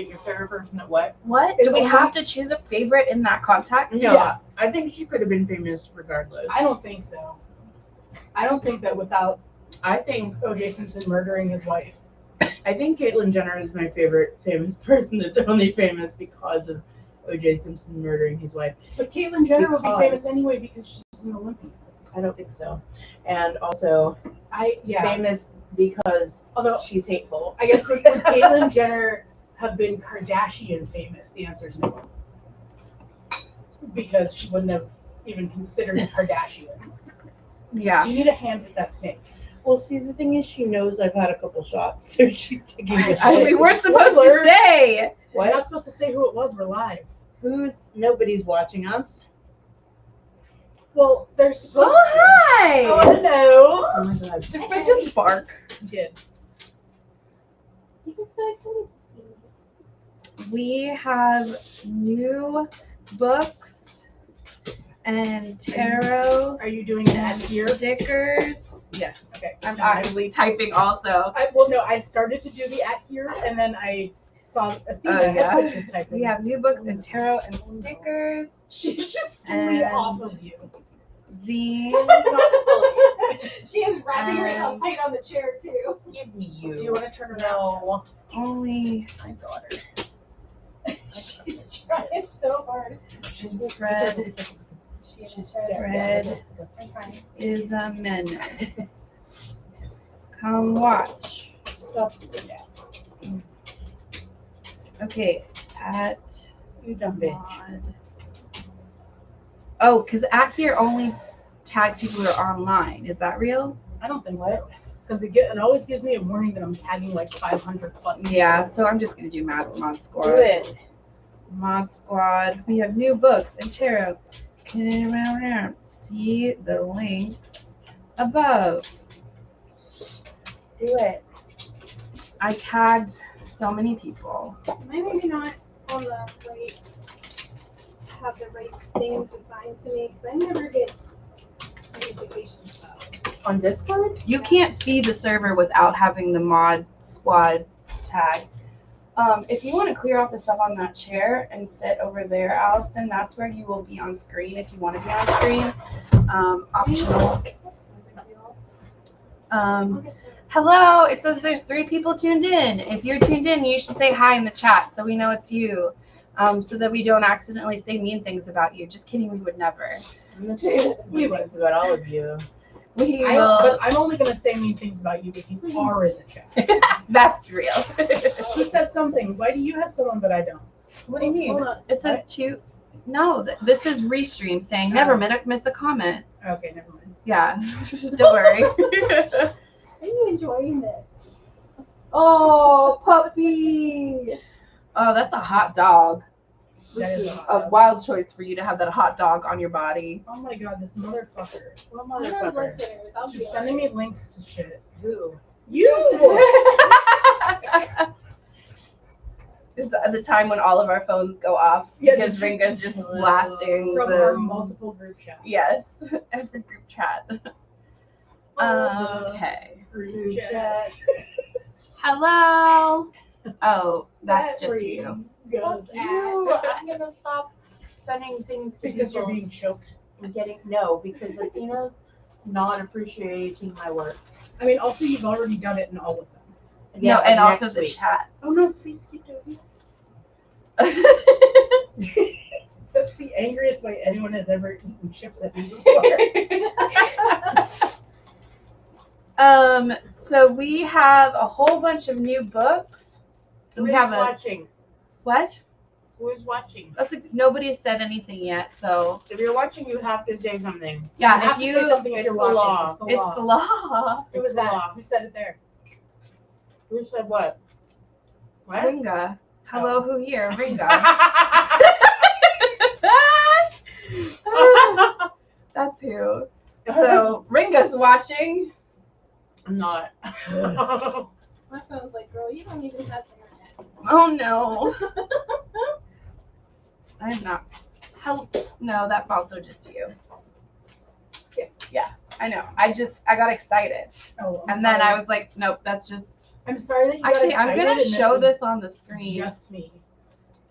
your favorite person at what? What? Do we have to choose a favorite in that context? No, Yeah. I think she could have been famous regardless. I don't think so. I don't think that without I think O.J. Simpson murdering his wife. I think Caitlyn Jenner is my favorite famous person that's only famous because of O.J. Simpson murdering his wife. But Caitlyn Jenner would be Because- famous anyway because she's an Olympian. I don't think so. And also Yeah. famous because Although she's hateful. I guess would Caitlyn Jenner have been Kardashian famous? The answer is no. Because she wouldn't have even considered the Kardashians. Yeah. Do you need a hand with that snake? Well, see, the thing is, she knows I've had a couple shots, so she's taking a I, we weren't supposed to say. We're not supposed to say who it was. We're live. Nobody's watching us. Well, they're supposed Oh, to. hi. Oh, hello. Oh my god. Did I just bark? You did. We have new books and tarot Are you doing that here? stickers. Yes. Okay. I'm actively typing also. I started to do the at here, and then I saw Athena yeah. which is typing. We have new books and tarot and stickers. She's just And- fully off of you. Zine. She is wrapping herself tight on the chair too. Give me you. Do you want to turn around? No. Only my daughter. She's trying so hard. Red She's Red I'm fine. is a menace. Come watch. Stop doing that. Okay, at You dumb bitch. mod. Oh, because at here only tags people who are online. Is that real? I don't think so. Because it always gives me a warning that I'm tagging like 500 plus people. Yeah, so I'm just gonna do mod squad. Do it. Mod squad. We have new books and tarot. Can see the links above. Do it. I tagged so many people. Maybe not on the right, have the right things assigned to me because I never get notifications about it. On Discord? You can't see the server without having the mod squad tag. If you want to clear off the stuff on that chair and sit over there, Allison, that's where you will be on screen if you want to be on screen. Optional. Hello, it says there's 3 people tuned in. If you're tuned in, you should say hi in the chat so we know it's you. So that we don't accidentally say mean things about you. Just kidding, we would never. I'm gonna say mean things about all of you. We But will. I'm only going to say mean things about you if you are in the chat. That's real. Who said something? Why do you have someone but I don't? What do you mean? Hold on. It says 2. No, this is Restream saying never miss a comment. Okay, never mind. Yeah, don't worry. Are you enjoying this? Oh, puppy. Oh, that's a hot dog. That is A wild choice for you to have that hot dog on your body. Oh my god, this motherfucker. What I don't like motherfucker? dinners. I'll be She's sending me links to shit. Who? You! Is the time when all of our phones go off Yeah, because just- Ringa's just blasting From our the multiple group chats. yes, every group chat. Okay. Group chats. Hello. Oh, that's just you. Goes You. at. I'm gonna stop sending things to Because you're people being choked. and getting because Athena's not appreciating my work. I mean, also, you've already done it in all of them. No, and next also the week. chat. Oh no, please keep doing it. That's the angriest way anyone has ever eaten chips at me before. So we have a whole bunch of new books. Who's We have watching? What? Who's watching? Nobody has said anything yet, so If you're watching, you have to say something. You yeah, have if to say you, something if it's you're the watching. law. It's the it's law. the law. Who was that? law. Who said it there? Who said what? What? Ringa. Hello, who here? Ringa. That's who. So Ringa's watching. I'm not. My phone's like, girl, you don't even have internet. Oh no. I'm not. No, that's also just you. Yeah, I know. I got excited. Oh, And then I was like, nope, that's just I'm sorry that you got Actually, I'm excited gonna and show it was this on the screen. just me.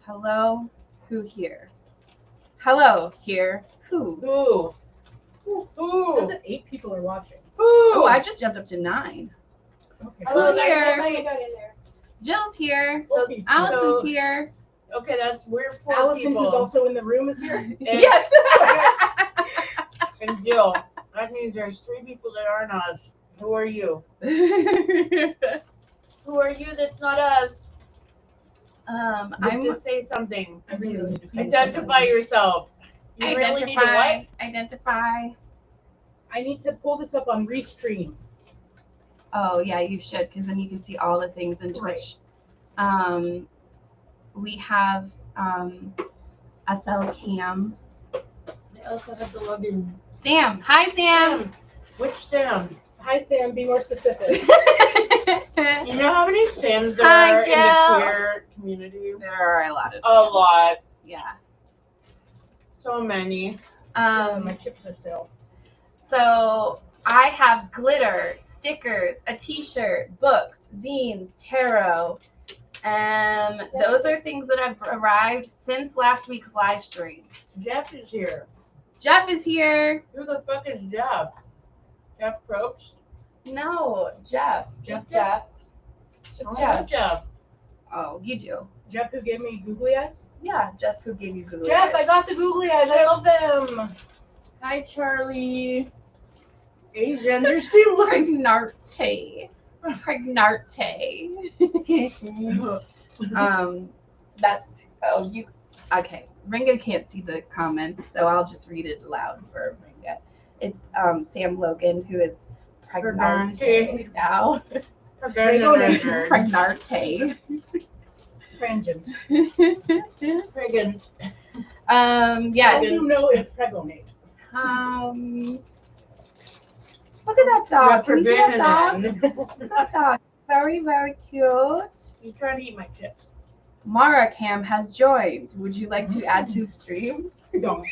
Hello, who here? Hello, here, who? Ooh. It says Ooh. that 8 people are watching. Oh, I just jumped up to 9. Okay. Hello, Who here? I got in there. Jill's here. So, Allison's here. okay, we're 4 Allison, people. who's also in the room, is here. Yes. And Jill. That means there's 3 people that aren't us. Who are you? Who are you that's not us? I'm Just say something. I really need to find Identify something. yourself. You really need to what? Identify. I need to pull this up on Restream. Oh yeah, you should, because then you can see all the things in Twitch. We have SL Cam. I also have the login. Sam. Hi, Sam. Which Sam? Hi, Sam. Be more specific. You know how many Sams there Hi, are in Jill. the queer community? There are a lot of A lot. Yeah. So many. My chips are still. So I have glitter, stickers, a t-shirt, books, zines, tarot. Those are things that have arrived since last week's live stream. Jeff is here. Jeff is here. Who the fuck is Jeff? Jeff Probst? No, Jeff. Jeff. Jeff. I Just don't know Jeff. Jeff. Oh, you do. Jeff, who gave me googly eyes? Yeah, Jeff who gave you Google. Jeff, I got the googly eyes. I love them. Hi, Charlie. Asian. You seem like. Pregnarte. That's you. Okay, Ringa can't see the comments, so I'll just read it aloud for Ringa. It's Sam Logan, who is pregnante now. Pregnante. Frangent. Friggin'. Yeah. How do you know it's pregonate? Look at that dog. Can you see that dog? Forbidden. Look at that dog. Very, very cute. He's trying to eat my chips. Mara Cam has joined. Would you like to add to stream? Don't.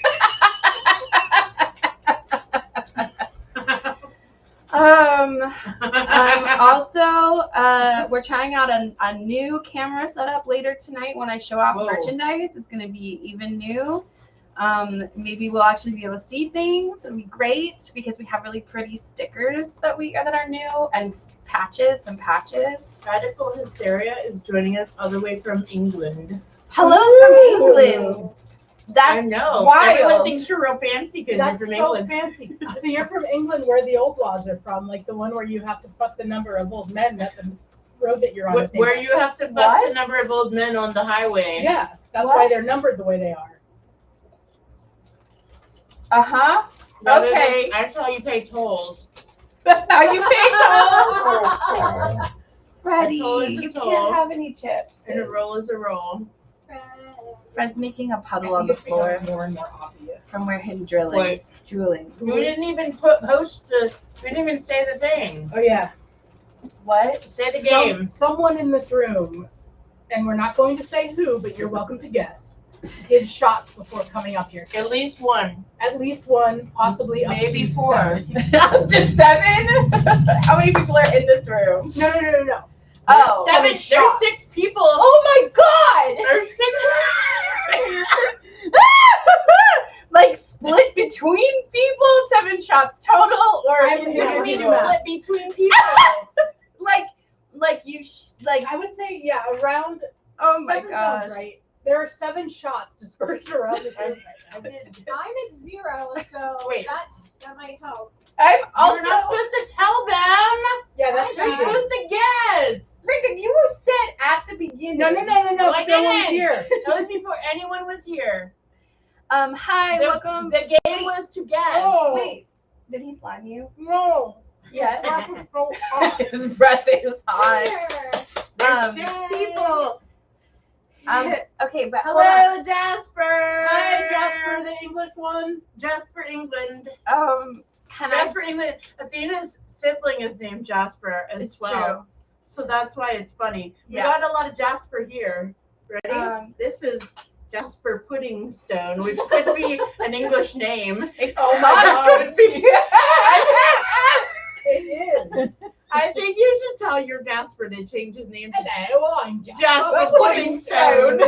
Also, we're trying out a new camera setup later tonight when I show off Whoa. merchandise. It's going to be even new. Maybe we'll actually be able to see things. It'll be great because we have really pretty stickers that are new and some patches. Radical Hysteria is joining us all the way from England. Hello from England. I That's know. wild. Everyone thinks you're real fancy because you're That's from so England. fancy. So you're from England, where the old laws are from, like the one where you have to fuck the number of old men at the road that you're on. Where you have to fuck What? the number of old men on the highway. Yeah, that's What? why they're numbered the way they are. Uh-huh. Rather than- Okay. That's how you pay tolls. That's how you pay tolls. Freddie, A toll is a you toll. can't have any chips. And a roll is a roll. Fred's making a puddle I on think the it's becoming floor more and more obvious. from where him drooling. Wait. Drooling. We didn't even post the. We didn't even say the thing. Oh yeah. What? Say the game. Someone in this room, and we're not going to say who, but you're welcome to guess, did shots before coming up here. At least one. At least one, possibly up Maybe to 4. 7. Up to 7? How many people are in this room? No. Oh. 7. shots. There's 6 people. Oh my god! There's 6. Like split between people? 7 shots total? Or I'm What do Yeah, you mean we're doing split between people? like you like I would say, yeah, around oh my 7 gosh. sounds right. There are 7 shots dispersed around this room. I'm at 0, so Wait. that might help. I'm also You're not supposed to tell them. Yeah, that's You're true. supposed to guess. freaking you were set at the beginning. No. No, I No one's didn't. here. That was before anyone was here. Hi, The- welcome. The game was to guess. Oh. Wait, did he slime you? No. Yes. That was so hot. His breath is hot. There's 6 Yay. people. Okay, but hold on. Hello, Jasper. Hi, Jasper, the English one. Jasper, England. Can I? Jasper, England. Athena's sibling is named Jasper as It's well. true. So that's why it's funny. We Yeah. got a lot of Jasper here. Ready? This is Jasper Puddingstone, which could be an English name. Oh my Not God. could be. It is. I think you should tell your Jasper to change his name to Hello, I'm Jasper Puddingstone.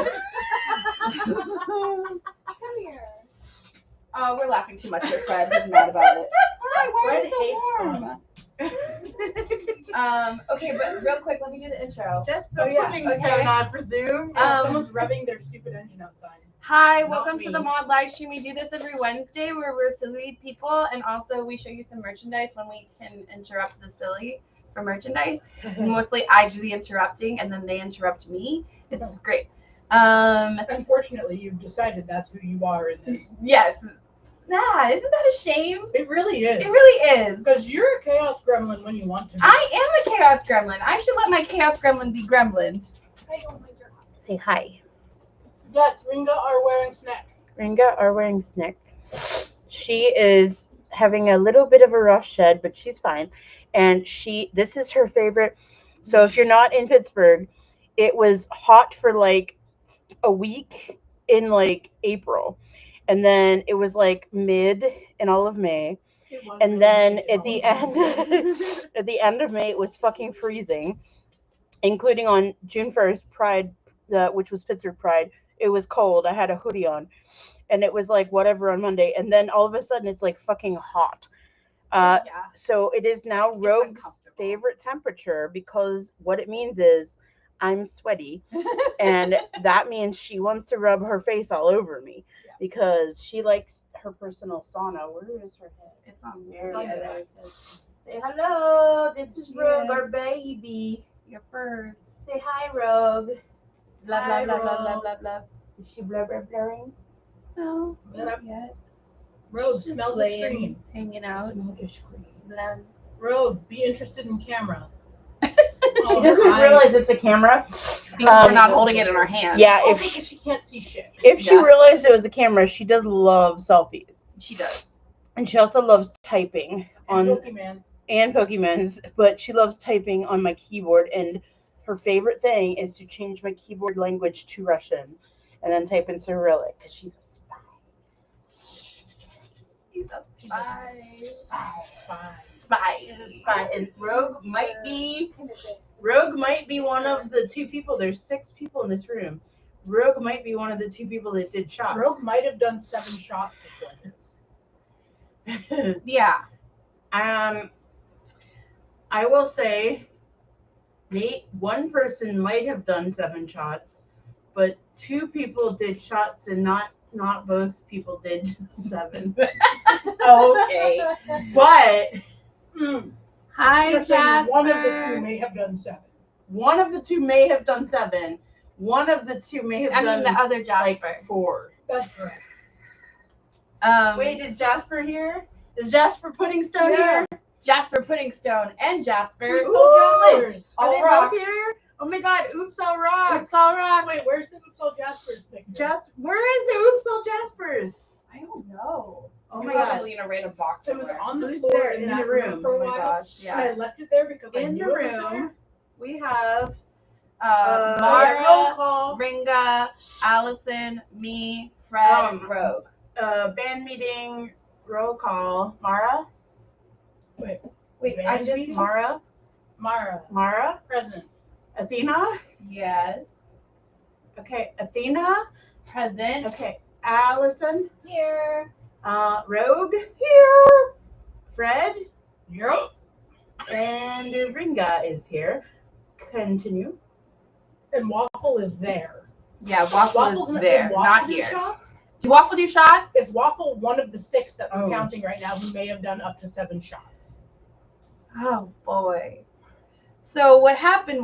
Come here. Oh, we're laughing too much here, Fred. He's mad about it. Hi, why Fred are you hates so warm? Okay, but real quick, let me do the intro. Jasper Oh, yeah. Puddingstone, Okay. I presume. Someone's revving their stupid engine outside. Hi, Not welcome to the me. mod live stream. We do this every Wednesday where we're silly people, and also we show you some merchandise when we can interrupt the silly for merchandise. Mostly I do the interrupting, and then they interrupt me. It's great. Unfortunately, you've decided that's who you are in this. Yes. Nah, isn't that a shame? It really is. It really is. Because you're a chaos gremlin when you want to be. I am a chaos gremlin. I should let my chaos gremlin be gremlin. I don't like your house. Say hi. Yes, Ringa are wearing snack. Ringa are wearing Snick. She is having a little bit of a rough shed, but she's fine. And this is her favorite. So if you're not in Pittsburgh, it was hot for like a week in like April. And then it was like mid in all of May. And then at the end of May, it was fucking freezing, including on June 1st, Pride, which was Pittsburgh Pride. It was cold. I had a hoodie on, and it was like whatever on Monday. And then all of a sudden, it's like fucking hot. So it is now Rogue's favorite temperature because what it means is I'm sweaty, and that means she wants to rub her face all over me because she likes her personal sauna. Where is her head? It's on there. there. Yeah, There it says. Say hello. This is Rogue, Yes. our baby. Your furs. Say hi, Rogue. Blah, Hi, blah, blah, blah, blah, Rogue. blah, blah. Is she blah blah blurring? No, Blah. not yet. Rose, Just smell the laying, screen. hanging out. Blah. Rose, be interested in camera. She doesn't realize it's a camera. Because we're not holding it in our hands. Yeah, Also, if because she can't see shit. she Yeah. realized it was a camera, she does love selfies, She does. and she also loves typing on Pokemans. and Pokemon's. But she loves typing on my keyboard, and her favorite thing is to change my keyboard language to Russian, and then type in Cyrillic because she's a spy. He's a She's spy. Spy is a spy, and Rogue might be one of the two people. There's 6 people in this room. Rogue might be one of the 2 people that did shots. Rose might have done 7 shots before this. Yeah. I will say, one person might have done 7 shots, but 2 people did shots, and not both people did 7. Okay, but Hi, You're saying Jasper. one of the 2 may have done 7. one of the 2 may have done 7. One of the 2 may have I done mean, the other Jasper. like 4. That's correct. Wait, is Jasper here? Is Jasper Puddingstone Yeah. here? Jasper Puddingstone and Jasper. Oops, Ooh, all Jaspers. Are they All rocks. both here? Oh my God! Oops, all rocks. It's all right. Wait, where's the Oops All Jaspers picture? Where is the Oops all Jaspers? I don't know. Oh my God! Probably in a random box. It was somewhere. on the Who's floor there in in that the room room? for a Oh my while. gosh, And I yeah. left it there because I In knew the it was there. room, we have Roll Mara, call. Ringa, Allison, me, Fred, and Rogue. band meeting roll call. Mara, Wait, Band I just meeting? Mara, Mara, present. Athena. yes. Okay, Athena. Present. Okay, Allison. Here. Rogue here. Fred Yep. and Ringa is here. Continue. And Waffle is there. Yeah, Waffle Waffle's is did there, Waffle not do here. Shots? Do Waffle do shots? Is Waffle one of the 6 that we're Oh. counting right now who may have done up to 7 shots? Oh boy. So what happened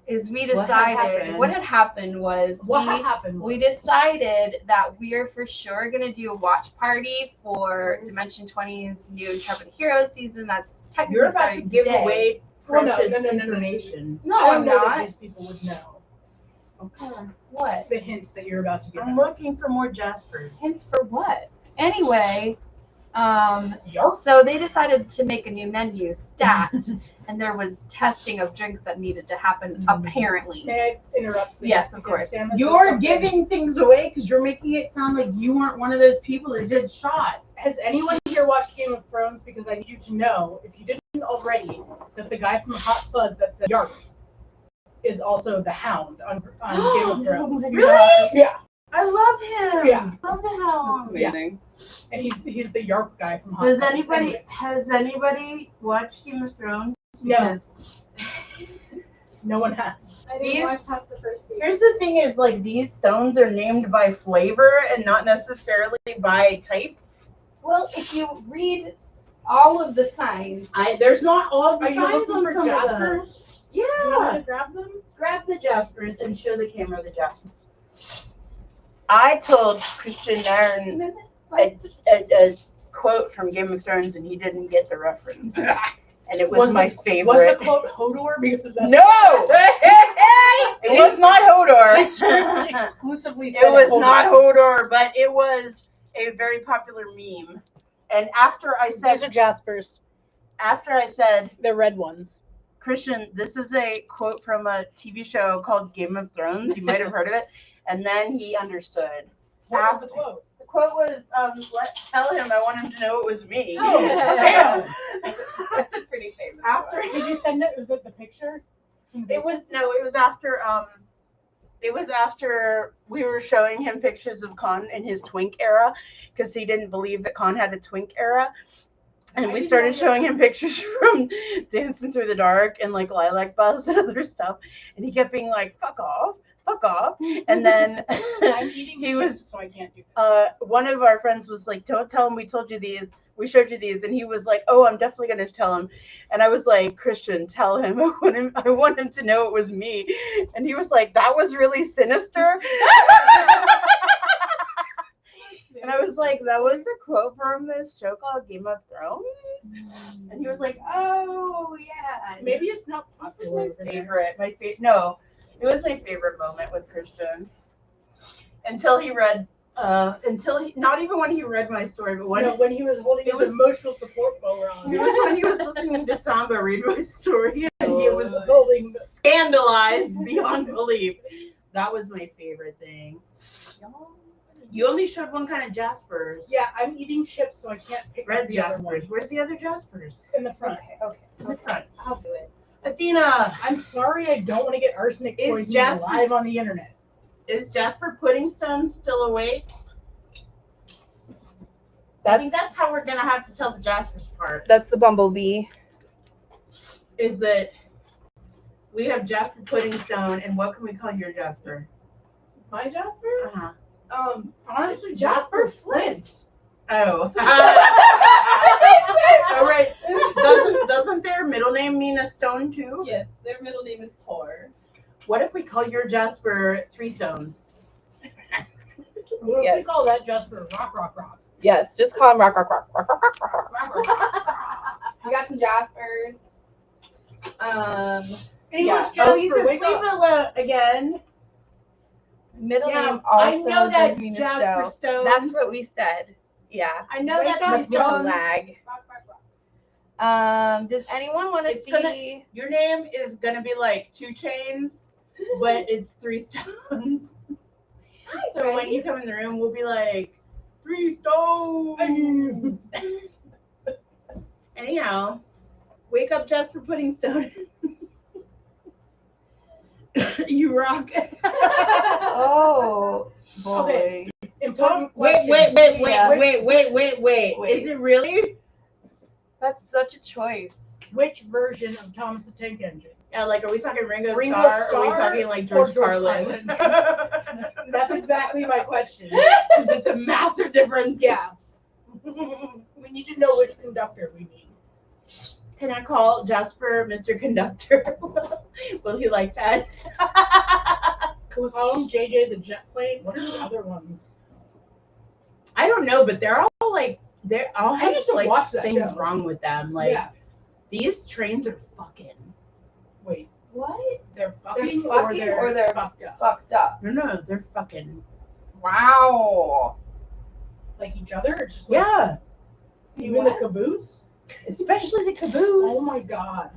is we What had decided happened? what had happened was What happened? we decided that we're for sure gonna do a watch party for Dimension 20's new Intrepid Heroes season. That's technically You're about to starting give today. away Well, no, precious no. information. No, I I'm don't know that not. these people would know Okay. What? the hints that you're about to give. I'm looking for more Jaspers. Hints for what? Anyway, Yarp. so they decided to make a new menu, stat, and there was testing of drinks that needed to happen, apparently. May I interrupt? Please? Yes, of Because course. Sam has said You're something. giving things away because you're making it sound like you weren't one of those people that did shots. Has anyone here watched Game of Thrones? Because I need you to know, if you didn't already that the guy from Hot Fuzz that said Yarp is also the Hound on Game of Thrones. Really? Yeah. I love him. Yeah. Love the That's Hound. amazing. And he's the Yarp guy from Hot Fuzz. Has anybody watched Game of Thrones? No. Because No one has. I didn't watch past the first season. here's the thing: is like these stones are named by flavor and not necessarily by type. Well, if you read all of the signs, There's not all of the Are you signs looking on for some of them. Jaspers? Do you want Yeah. me to grab them? Grab the Jaspers and show the camera the Jaspers. I told Christian Nairn a quote from Game of Thrones and he didn't get the reference. And it was my favorite. Was the quote Hodor? Because that's No! It was not Hodor. His script exclusively said It was Hodor. not Hodor, but it was a very popular meme. And after I These said, are Jaspers. They're red ones. Christian, this is a quote from a TV show called Game of Thrones. You might have heard of it. And then he understood. What was the quote? The quote was, tell him I want him to know it was me. Oh, damn. that's a pretty famous After one. Did you send it? Was it the picture? it was after we were showing him pictures of Khan in his twink era because he didn't believe that Khan had a twink era. And we started showing him pictures from Dancing Through the Dark and like Lilac Buzz and other stuff. And he kept being like, fuck off. And then I'm eating he chips, was so I can't do that. one of our friends was like, don't tell him we told you these. We showed you these. And he was like, oh, I'm definitely going to tell him. And I was like, Christian, tell him. I want him to know it was me. And he was like, that was really sinister. And I was like, that was a quote from this show called Game of Thrones. And he was like, oh, yeah. And Maybe it's not this is popular. my over there. favorite. No, it was my favorite moment with Christian. Until he read, not even when he read my story, but When he was holding his emotional support bower on. it was when he was listening to Samba read my story, and he was holding the scandalized beyond belief. That was my favorite thing. You only showed one kind of Jaspers. Yeah, I'm eating chips, so I can't pick Red up the other one. Jaspers. Where's the other Jaspers? In the front. Okay. In the front. I'll do it. Athena, I'm sorry, I don't want to get arsenic Is poisoning Jasper's- live on the internet. is Jasper Puddingstone still awake? I think that's how we're gonna have to tell the Jaspers part. That's the bumblebee. Is that we have Jasper Puddingstone, and what can we call your Jasper? My Jasper? Uh-huh. Honestly, Jasper Flint. Oh. All right. Doesn't their middle name mean a stone too? Yes, their middle name is Tor. What if we call your Jasper Three Stones? What if Yes. we call that Jasper Rock? Yes, just call him rock. We got some Jaspers. English Oh, he's Jasper, wake asleep up. again. Middle Yeah, name also I know that does mean a Jasper stone. Stone. That's what we said. Yeah. I know Wake that up, Three With a Stones. lag. Does anyone want to It's gonna- see? Your name is gonna be like 2 Chains, but it's 3 Stones. So when you come in the room, we'll be like 3 Stones. Anyhow, wake up, Jasper Puddingstone. You rock. Oh boy. Okay. Important Wait. Wait. Is it really? That's such a choice. Which version of Thomas the Tank Engine? Yeah, like, are we talking Ringo, Ringo Starr? Or are we Starr talking like or George George Carlin? That's exactly my question. Because it's a massive difference. Yeah. We need to know which conductor we need. Can I call Jasper Mr. Conductor? Will he like that? Can we call him JJ the Jet Plane? What are the other ones? I don't know, but they're all like they're all I have used to like watch that things show. wrong with them. Like Yeah. these trains are fucking. Wait, What? they're fucking, fucking or they're fucked up? Fucked up. No, they're fucking. Wow. Like each other? Or just like, Yeah, even the caboose? especially the caboose. Oh my god.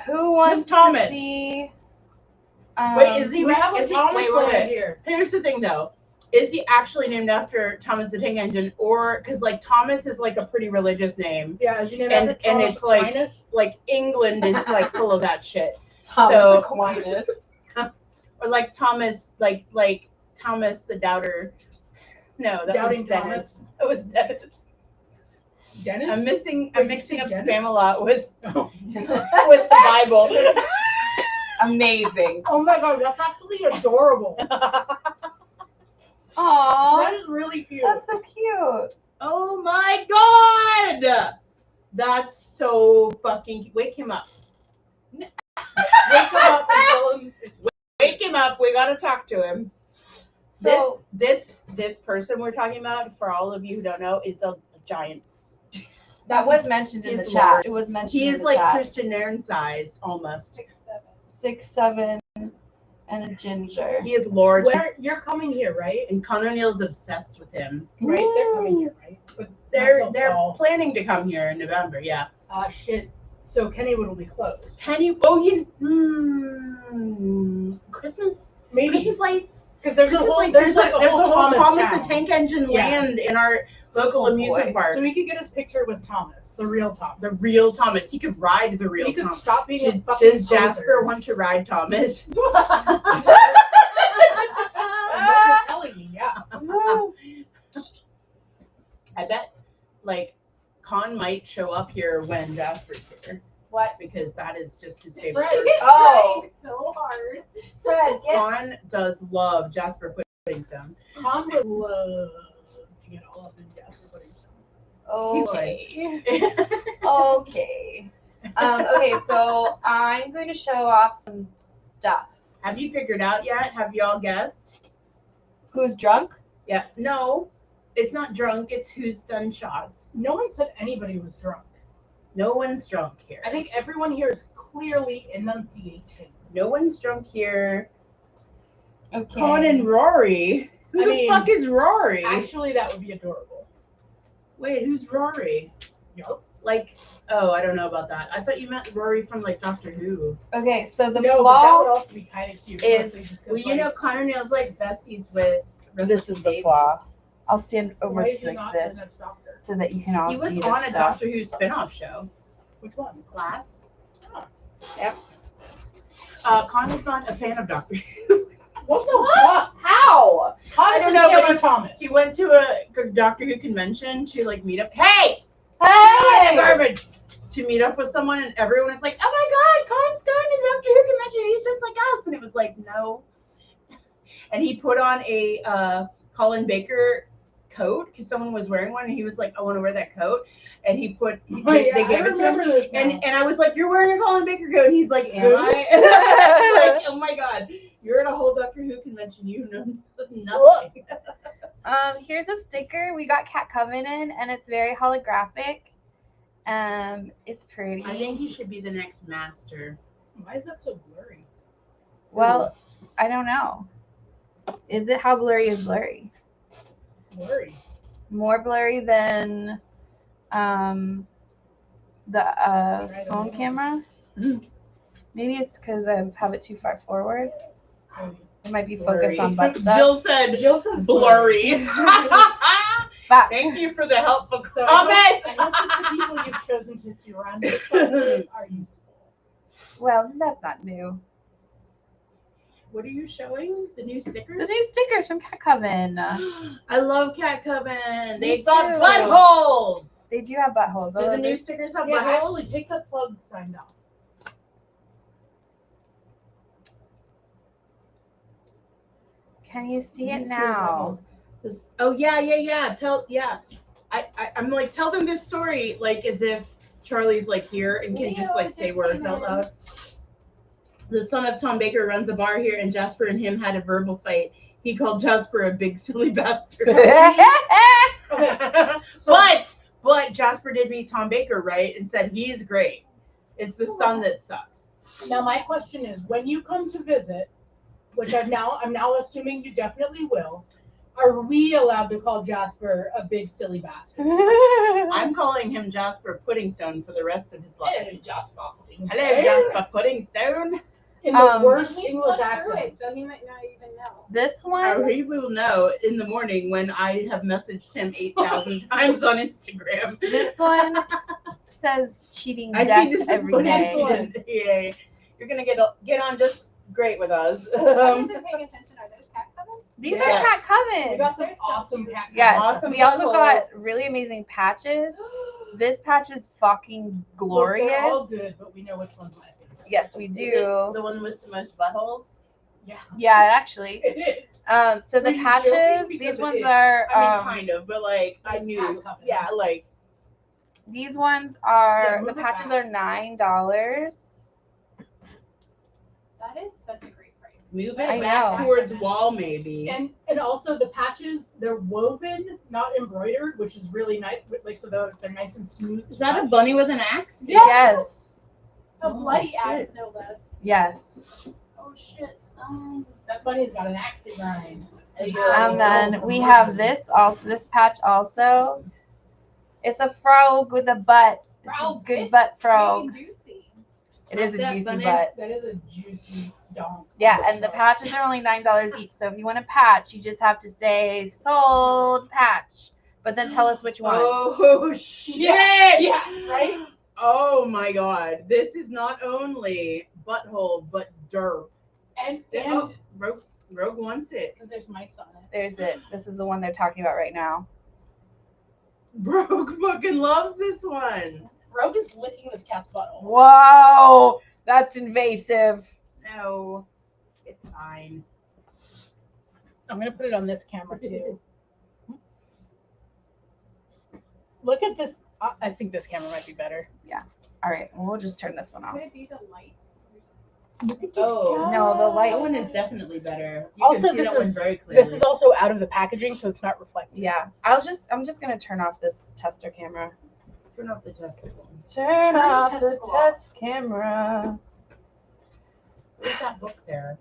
Who wants Just Thomas. to see? Wait, is he? We have a Is he? Thomas Wait. right here. Here's the thing, though. is he actually named after Thomas the Tank Engine, or because like Thomas is like a pretty religious name, Yeah, as you know, and it's like England is like full of that shit. Thomas Aquinas. Or like Thomas, like Thomas the Doubter. No, that Doubting was Dennis. Thomas. That was Dennis. Dennis. I'm Wait, mixing up Dennis? spam a lot with Oh. with the Bible. Amazing. Oh my god, that's actually adorable. Aww. That is really cute. That's so cute. Oh my god! That's so fucking. Wake him up. Wake him up and tell him it's Wake him up. We gotta talk to him. So This person we're talking about, for all of you who don't know, is a giant. that was mentioned in the He's chat. large. It was mentioned He in is the like chat. Christian Nairn size almost. 6'7", and a ginger. He is large. You're coming here, right? And Connor Neal's obsessed with him. Right, they're coming here, right? But They're not till fall. planning to come here in November. Yeah. Shit. So Kennywood will be closed. Penny. Oh, Christmas. Maybe Christmas lights. because there's a Christmas whole lights. there's like a whole Thomas Thomas town. the Tank Engine Yeah. land in our local Oh, amusement boy. park. So we could get his picture with Thomas, the real Thomas. The real Thomas. He could ride the real He could Thomas. stop being a fucking Does Jasper poser. want to ride Thomas? What you're telling me, yeah. I bet, like, Con might show up here when Jasper's here. What? Because that is just his favorite Fred. person. Oh. So hard. Fred, get Con does love Jasper Puddingstone. Con would love to get all up in Jasper Puddingstone. okay. Okay. Okay, so I'm going to show off some stuff. Have you figured out yet? Have y'all guessed? Who's drunk? Yeah. No, it's not drunk. It's who's done shots. No one said anybody was drunk. No one's drunk here. I think everyone here is clearly enunciating. No one's drunk here. Okay. Con and Rory. Who I the mean, fuck is Rory? Actually, that would be adorable. Wait, who's Rory? Yup. Like, oh, I don't know about that. I thought you meant Rory from like Doctor Who. Okay, so the No, but that would flaw. also be kind of cute. is- mostly just 'cause, Well, you know, Connor Neal's like besties with. This is the flaw. I'll stand over why is he like not this the next doctor? so that you can all He was see on the a stuff. Doctor Who spin-off show. Which one? Class. Oh. Yep. Con is not a fan of Doctor Who. What the fuck? How? How I did don't you know, get but on Thomas? He went to a Doctor Who convention to like meet up. Hey! Hey! Garbage! To meet up with someone, and everyone was like, "Oh my God, Con's going to Doctor Who convention. He's just like us." And it was like, no. And he put on a Colin Baker coat because someone was wearing one, and he was like, "I want to wear that coat." And he put, they gave it to him. This now. And I was like, "You're wearing a Colin Baker coat." And he's like, "Am I?" Like, oh my God, you're at a whole Doctor Who convention. You know nothing. Here's a sticker. We got Cat Coven in, and it's very holographic. It's pretty. I think he should be the next master. Why is that so blurry? Well, I don't know. Is it how blurry is blurry? Blurry. More blurry than the phone know. camera? Maybe it's because I have it too far forward. It might be focused on butt stuff. Jill says blurry. But Thank you for the helpful So comment. I hope that the people you've chosen to surround yourself with are useful. well, that's not new. What are you showing? The new The stickers? new stickers from Cat Coven. I love Cat Coven. Me They've got too. buttholes. They do have buttholes. Do the new stickers have Yeah, buttholes? actually, take that plug sign off. Can you see Let it me the now? buttholes. Oh yeah. I'm like, tell them this story like as if Charlie's like here and can just like say words out loud. The son of Tom Baker runs a bar here, and Jasper and him had a verbal fight. He called Jasper a big silly bastard. Okay, so But Jasper did meet Tom Baker, right? And said he's great. It's the son that sucks. now my question is, when you come to visit, which I'm now assuming you definitely will, are we allowed to call Jasper a big silly bastard? I'm calling him Jasper Puddingstone for the rest of his life. Hello, Jasper. Hello, Jasper Puddingstone. In the Um, worst He's English not through accent. it, so he might not even know. This Our one, people will know in the morning when I have messaged him 8,000 times on Instagram. this one says cheating I'd death be every disappointed day. if you didn't. Yeah, you're gonna get on just great with us. I wasn't paying attention. Are those cat covers? These Yes. are Cat We Coven. got some They're so awesome cute. cat Yes, Awesome we also got buttholes. really amazing patches. This patch is fucking Look, glorious. they're all good, but we know which one's my favorite. Yes, we Is it do. the one with the most buttholes? Yeah, Yeah, actually. it is. So the Were you patches, joking? Because these it ones is. are. I mean, kind of, but like I It's knew. Cat Coven. Yeah, like These ones are. Yeah, The move it patches back. are $9. That is such a great price. move I it back know. towards wall maybe. And also the patches, they're woven, not embroidered, which is really nice. Like so they're nice and smooth. Is that a touch. bunny with an axe? Yes. A Oh, bloody axe, shit. no less. Yes. Oh shit, son. That bunny's got an axe to grind. And then we have this also. This patch also. It's a frog with a butt. It's a Frog, good it's butt frog. Big and juicy. It is a That juicy bunny. butt. That is a juicy donk. Yeah, and the patches are only $9 each. So if you want a patch, you just have to say sold patch, but then tell us which one. Oh shit! Yeah, right? Oh my god. This is not only butthole, but derp. And Oh, Rogue wants it. because there's mice on it. There's it. This is the one they're talking about right now. Rogue fucking loves this one. Rogue is licking this cat's butthole. Whoa, that's invasive. No, it's fine. I'm gonna put it on this camera too. Look at this. I think this camera might be better. All right, well, we'll just turn this one off. Could it be the light? Oh No, the light that one one is is definitely better. You Also, can see this that one is- very clearly. This is also out of the packaging, so it's not reflective. Yeah, I'm just gonna turn off this tester camera. Turn off the testicle. Turn the off the testicle off. test camera. Where's that book there?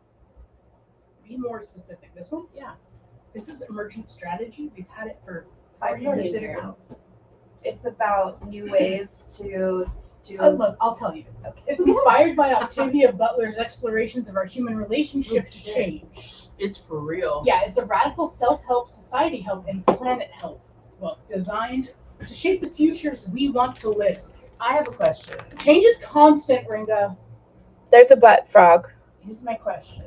Be more specific. This one? Yeah. This is Emergent Strategy. We've had it for 5 4 years. years. It's about new ways to do. Look, I'll tell you. It's inspired by Octavia Butler's explorations of our human relationship to change. It's for real. Yeah, it's a radical self-help, society help, and planet help book designed to shape the futures we want to live. I have a question. Change is constant, Ringo. There's a butt frog. Here's my question.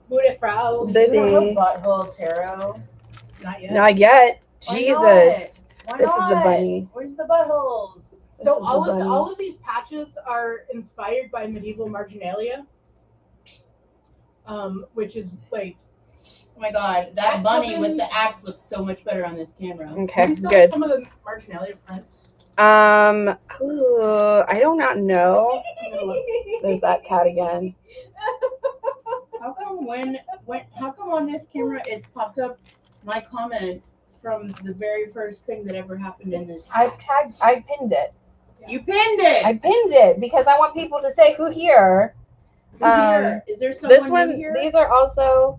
Bude Frau. The- Do you have a butthole tarot? Not yet. Not yet. Why Jesus. Why This is the not? bunny. Where's the buttholes? This So is the all bunny. of these patches are inspired by medieval marginalia, which is like Oh my god, that Cat bunny Coven. with the axe looks so much better on this camera. Okay, we still have good. some of the marginalia prints. Ooh, I do not know. There's that cat again. How come how come on this camera it's popped up my comment from the very first thing that ever happened in this? I pinned it. You pinned it. I pinned it because I want people to say who here. Who here? Is there someone This one, new here? these are also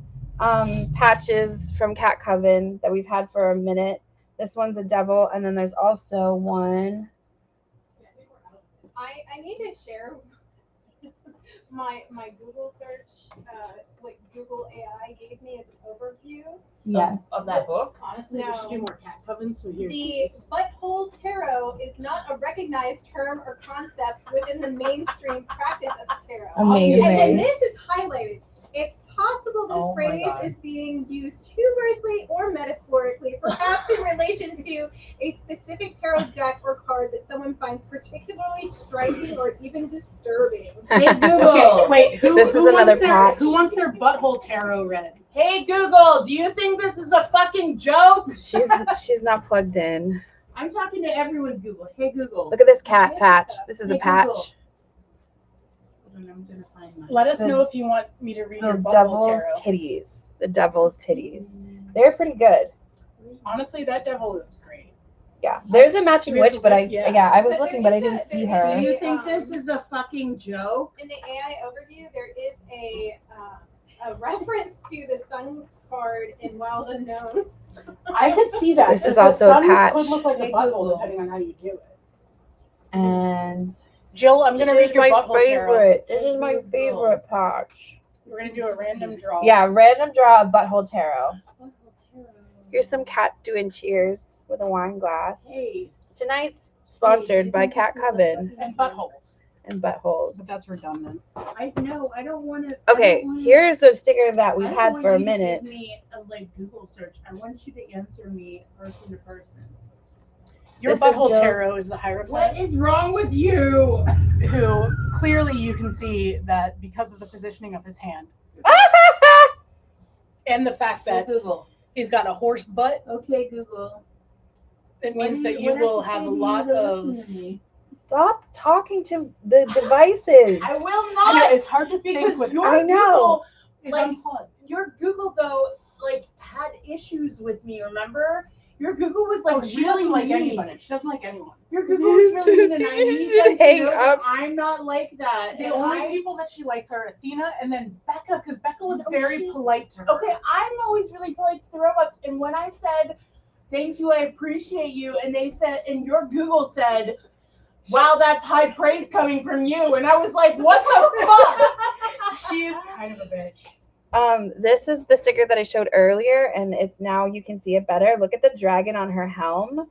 patches from Cat Coven that we've had for a minute. This one's a devil, and then there's also one. I need to share my Google search, what Google AI gave me as an overview. Yes. Of that book. Honestly, we should No. do more cat covens. So here's The this. butthole tarot is not a recognized term or concept within the mainstream practice of tarot. Amazing. And then this is highlighted. It's possible this Oh my phrase God. is being used humorously or metaphorically, perhaps in relation to a specific tarot deck or card that someone finds particularly striking or even disturbing. Hey Google. Okay, wait. Who, This is who another wants their, patch. Who wants their butthole tarot read? Hey Google, do you think this is a fucking joke? She's not plugged in. I'm talking to everyone's Google. Hey Google. Look at this cat patch. This is a Hey, patch. Google. Hold on, I'm gonna find mine. Let us The- know if you want me to read The your butthole devil's tarot. titties. The devil's titties. They're pretty good. Honestly, that devil is great. Yeah. There's a matching We have witch, to but look, yeah. I was But looking, there but I is didn't a- see there is Do her. you think this is a fucking joke? In the AI overview, there is a reference to the sun card in Wild Unknown. I could see that. This is The also a sun patch. could look like a Hey, butthole Google. depending on how you do it. And Jill, I'm this gonna is read your my butthole tarot. favorite. This is my Google. favorite patch. We're gonna do a random draw. Yeah, random draw of butthole tarot. Here's some cat doing cheers with a wine glass. Hey. Tonight's sponsored by Cat Coven And buttholes. and But buttholes. that's redundant. I know. I don't want to. Okay, here's a sticker that we've had for a minute. Give me a Google search. I want you to answer me person to person. Your This is butthole Jill's- tarot is the Hierophant, What is wrong with you? who clearly you can see that because of the positioning of his hand and the fact that Google. he's got a horse butt, Okay, Google. it means that you will have a lot of. Stop talking to the devices. I will I know not. it's hard to Because think with. your I know. Google, It's like- unplugged. your Google though, like had issues with me. Remember? Your Google was like Oh, she really doesn't like mean. anybody. She doesn't like anyone. Your Google was really mean, and I You need should them to hang know that up. I'm not like that. The And only I- people that she likes are Athena and then Becca, because Becca was No, very she- polite to her. Okay, I'm always really polite to the robots, and when I said thank you, I appreciate you, and they said, and your Google said, wow, that's high praise coming from you, and I was like, what the fuck? She is kind of a bitch. This is the sticker that I showed earlier, and it's now you can see it better. Look at the dragon on her helm. Do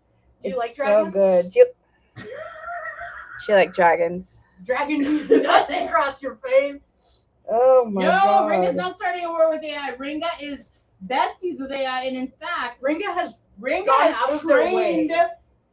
you It's like so dragons? good. She like dragons. Dragon who's nuts across your face. Oh my No, god. Ringa's not starting a war with AI. Ringa is besties with AI, and in fact, Ringa has Ringa gone out has of their way. trained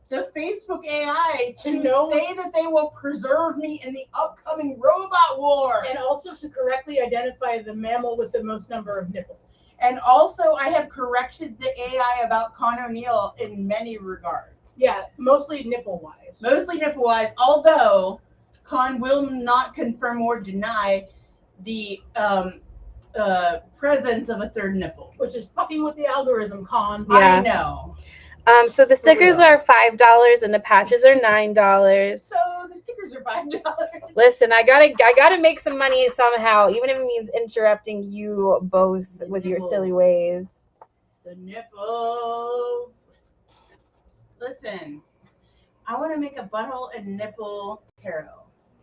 the Facebook AI to know- say that they will preserve me in the upcoming robot war. and also to correctly identify the mammal with the most number of nipples. And also, I have corrected the AI about Con O'Neill in many regards. Yeah, mostly nipple wise. Mostly nipple-wise, although Con will not confirm or deny the presence of a third nipple. Which is fucking with the algorithm, Con. Yeah. I know. So the stickers real. are $5 and the patches are $9. So the stickers are $5. Listen, I gotta make some money somehow, even if it means interrupting you both with your silly Nipples. ways. The nipples. Listen, I want to make a butthole and nipple tarot.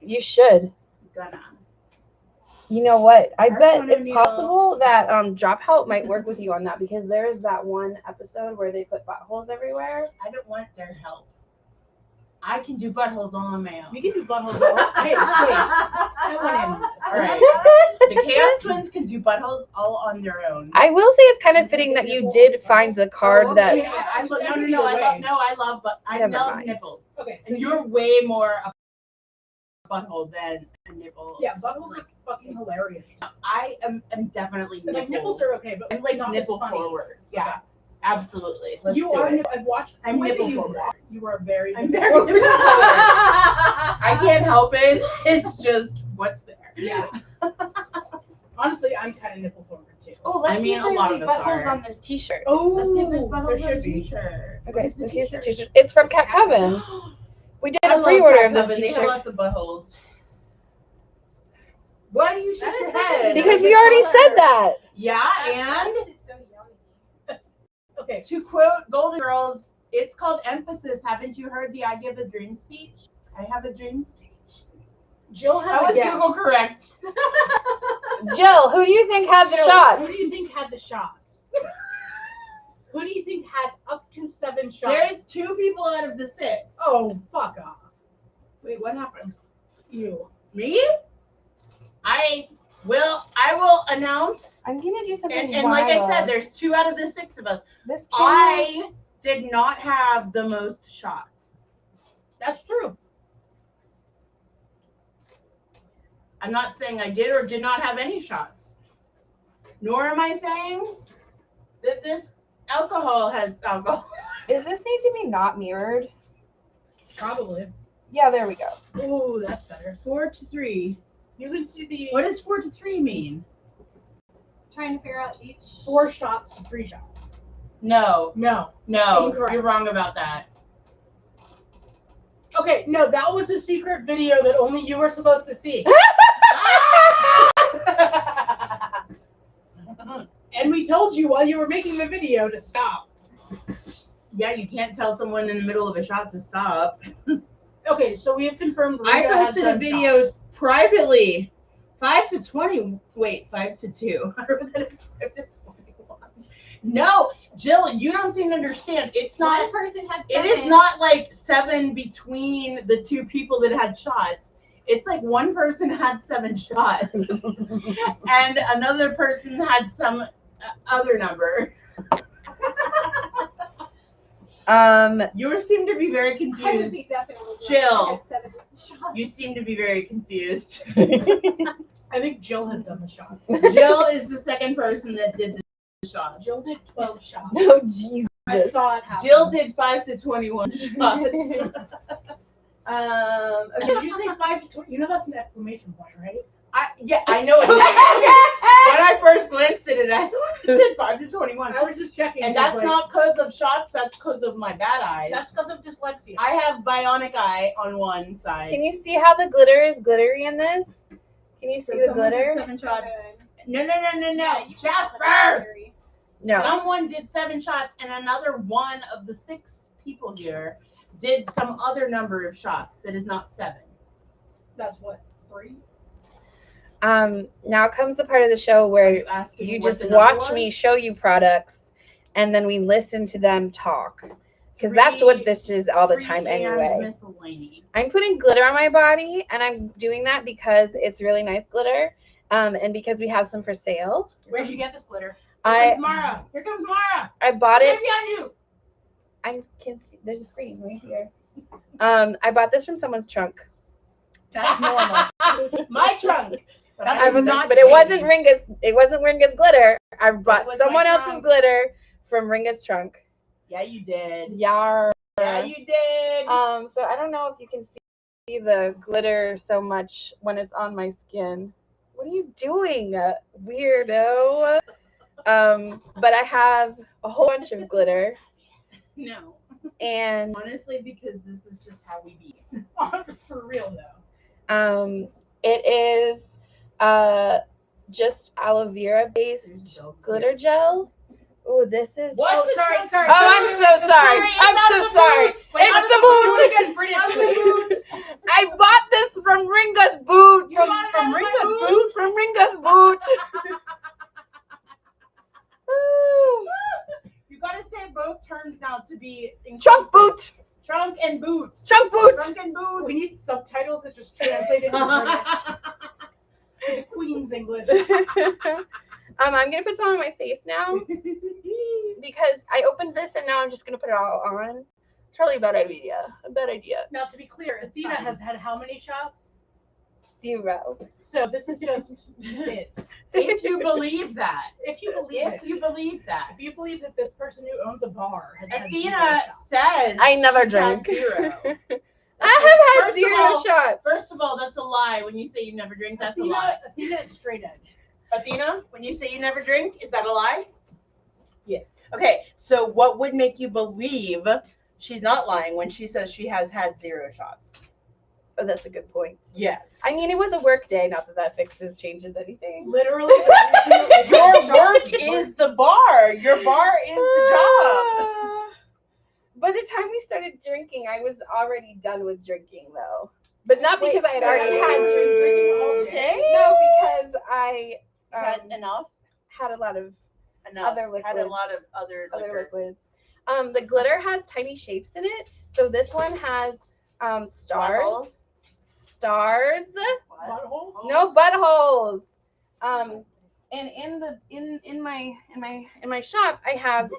You should. Gonna. You know what? I Our bet Con it's O'Neill- possible that Drop Help might work with you on that, because there is that one episode where they put buttholes everywhere. I don't want their help. I can do buttholes all on my own. We can do buttholes. Hey, wait. I went in on this. All right. The Chaos Twins can do buttholes all on their own. I will say it's kind of fitting that you did find the card Oh, that. yeah, I love, no, I Never love mind. nipples. Okay, so And you're way more a butthole than a nipple. yeah, buttholes are fucking hilarious. I am definitely nipple. Like nipples are okay, but I'm like not nipple as funny. forward. Yeah, absolutely. Let's You do are. it. I've watched. I'm the way that nipple you forward. walk, you are very. I'm nipple very forward. nipple forward. I can't help it. It's just what's there. Yeah. Honestly, I'm kind of nipple forward too. Oh, let's I see mean, if a there's lot any of us buttholes are. on this T-shirt. Let's see if there's Oh, buttholes there on should the be. t-shirt. Okay, Where's so the here's the t-shirt? T-shirt. It's from Cat Coven. We did I a love pre-order Cat of this Coven. They have T-shirt lots of buttholes. Why do you shake That your is such a head? because we Nice already color. said that. Yeah, and That is so yummy. Okay. to quote Golden Girls, it's called emphasis. Haven't you heard the I give a dream speech? I have a dream speech. Jill has That a was guess. Google correct. Jill, who do you think had the Jill, shot? Who do you think had the shots? Who do you think had up to 7 shots? There's 2 people out of the 6. Oh, fuck off. Wait, what happened? You. Me? I will announce. I'm gonna do something And like I wild. said, there's 2 out of the 6 of us. This camera- I did not have the most shots. That's true. I'm not saying I did or did not have any shots. Nor am I saying that this alcohol has alcohol. Does this need to be not mirrored? Probably. Yeah, there we go. Ooh, that's better. 4 to 3. You can see the What does 4 to 3 mean? Trying to figure out each. 4 shots to 3 shots. No, No. no, Incorrect. you're wrong about that. Okay, no, that was a secret video that only you were supposed to see. And we told you while you were making the video to stop. Yeah, you can't tell someone in the middle of a shot to stop. Okay, so we have confirmed I Rita has posted a done video shots. privately 5 to 20. Wait, 5 to 2. However that is 5 to 21. No, Jill, you don't seem to understand. It's not. One person had It 7. is not like 7 between the 2 people that had shots. It's like one person had 7 shots, and another person had some other number. You seem to be very I would confused. be definitely like, Jill. I had 7 shots. You seem to be very confused. I think Jill has done the shots. Jill is the second person that did the shots. Jill did 12 shots. Oh, Jesus. I saw it happen. Jill did 5 to 21 shots. Did you say 5 to 20? You know that's an exclamation point, right? I know it. When I first glanced at it, I thought it said 5 to 21. I was just checking. And because, that's not because of shots, that's because of my bad eyes. That's because of dyslexia. I have bionic eye on one side. Can you see how the glitter is glittery in this? Can you see the someone did glitter? 7 shots. No. Yeah, you can have Jasper! it very- No. Someone did 7 shots, and another one of the 6 people here did some other number of shots that is not 7. That's what, 3? Now comes the part of the show where asking you what just the number watch me was? show you products, and then we listen to them talk. Because that's what Free- this is all the Free time and anyway. miscellany. I'm putting glitter on my body, and I'm doing that because it's really nice glitter, and because we have some for sale. Where'd you get this glitter? Here comes Mara. Here comes Mara. I bought it. Maybe on you. I can see. There's a screen right here. I bought this from someone's trunk. That's normal. My trunk. But I I'm was, not but it wasn't shady. Ringa's. It wasn't Ringa's glitter. I bought was my someone else's trunk. glitter from Ringa's trunk. Yeah, you did. Yar. Yeah, you did. So I don't know if you can see the glitter so much when it's on my skin. What are you doing, weirdo? But I have a whole bunch of glitter, No. and Honestly, because this is just how we be. For real, though. it is just aloe vera based glitter gel. Oh, this is. What? Oh, sorry. Oh, I'm so sorry. I'm so sorry. It's a boot. British. I bought this from Ringa's boot. From Ringa's boot? From Ringa's boot. You gotta say both terms now to be Trunk inclusive. boot. Trunk and boot. Trunk boot. Trunk and boot. We need subtitles that just translate into British. To the Queen's English. I'm gonna put some on my face now because I opened this and now I'm just gonna put it all on. It's probably a bad idea. Now, to be clear, Athena has had how many shots? 0. So this is just it. If you believe that. If you believe it. If you believe that. If you believe that this person who owns a bar has had 0 Athena shots. says I never she's had drank. 0. I have had First of 0 all- shots. First of all, that's a lie. When you say you never drink, that's a lie. Athena is straight edge. Athena, when you say you never drink, is that a lie? Yeah. Okay, so what would make you believe she's not lying when she says she has had 0 shots? Oh, that's a good point. Yes. I mean, it was a work day. Not that changes anything. Literally. Your work is the bar. Your bar is the job. By the time we started drinking, I was already done with drinking, though. But not because I had already had drinking all day. Okay. No, because I Had enough? had a lot of Enough. Other Had a liquids. lot of other liquor. liquids. The glitter has tiny shapes in it. So this one has stars. Buttholes? Stars. Butthole? No buttholes. And in my shop, I have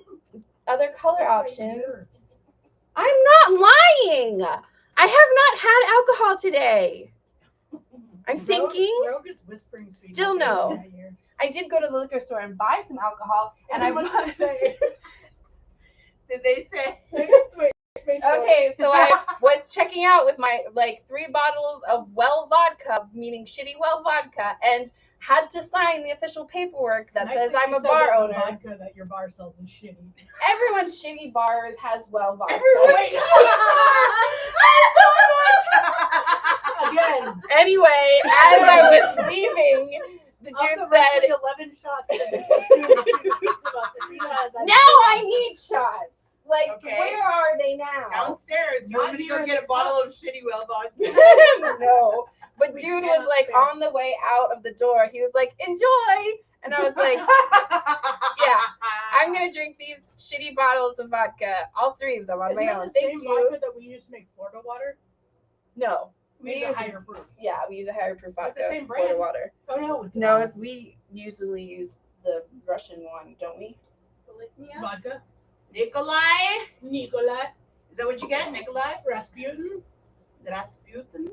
other color options. I'm not lying. I have not had alcohol today. I'm thinking. Rogue is whispering speed. Still no. I did go to the liquor store and buy some alcohol, and I Everyone's bought. say. Did they say? Wait, Okay, so I was checking out with my 3 bottles of well vodka, meaning shitty well vodka, and had to sign the official paperwork that says I'm a bar The owner. vodka that your bar sells is shitty. Everyone's shitty bars has well vodka. Again. Anyway, as I was leaving, the Of dude the said, roughly 11 shots that have been consumed between the 6 of us, Athena has had "Now I need shots. Okay. Where are they now?" Downstairs. You want me to go get a bottle of shitty well vodka? No, But dude was like on the way out of the door. He was like, enjoy. And I was like, yeah, I'm going to drink these shitty bottles of vodka, all 3 of them on my own. Thank same you. vodka that we use to make Florida water? No. We use a higher proof. Yeah, we use a higher proof vodka. the same Florida brand? water. Oh, no. It's No, not. we usually use the Russian one, don't we? Yeah. Vodka. Nikolai. Nikolai. Is that what you get, Nikolai? Rasputin. Rasputin.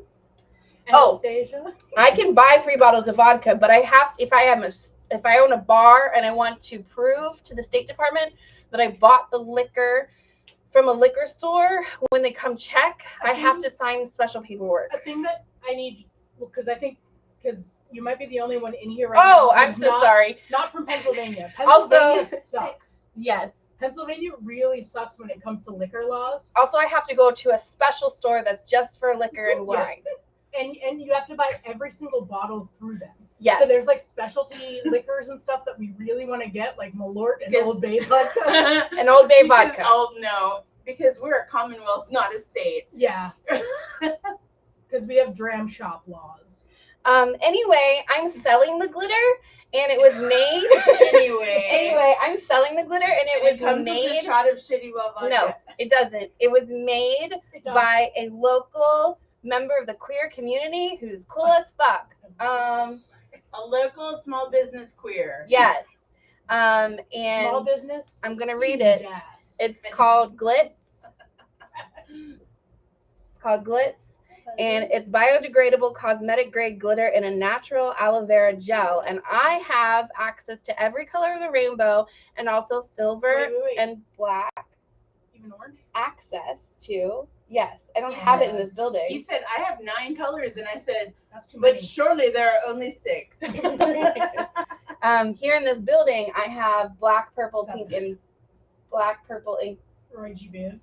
Oh. Anastasia. I can buy 3 bottles of vodka, but I have if I own a bar and I want to prove to the State Department that I bought the liquor from a liquor store, when they come check, I have to sign special paperwork. A thing that I need, because you might be the only one in here right now. Oh, I'm so sorry. Not from Pennsylvania. Also- Pennsylvania sucks. Yes. Pennsylvania really sucks when it comes to liquor laws. Also, I have to go to a special store that's just for liquor and wine. And you have to buy every single bottle through them. Yes. So there's like specialty liquors and stuff that we really want to get, like Malort and Yes. Old Bay vodka. An Old Bay vodka. Oh no, because we're a commonwealth, not a state. Yeah. Because we have dram shop laws. Anyway, I'm selling the glitter, and it was made. Anyway, I'm selling the glitter, and it was With made. a shot of shitty well vodka. No, it doesn't. It was made It does. by a local member of the queer community who's cool as fuck. A local small business queer. Yes. Small And business. I'm gonna read it. Jazz. It's called Glitz. It's called Glitz. And it's biodegradable cosmetic grade glitter in a natural aloe vera gel. And I have access to every color of the rainbow and also silver Wait. and black Even orange? access to. Yes, I don't have it in this He building. said, I have 9 colors, and I said, That's too but many. surely there are only 6. Here in this building, I have black, purple, pink, and black, purple, ink. Roy G. Biv.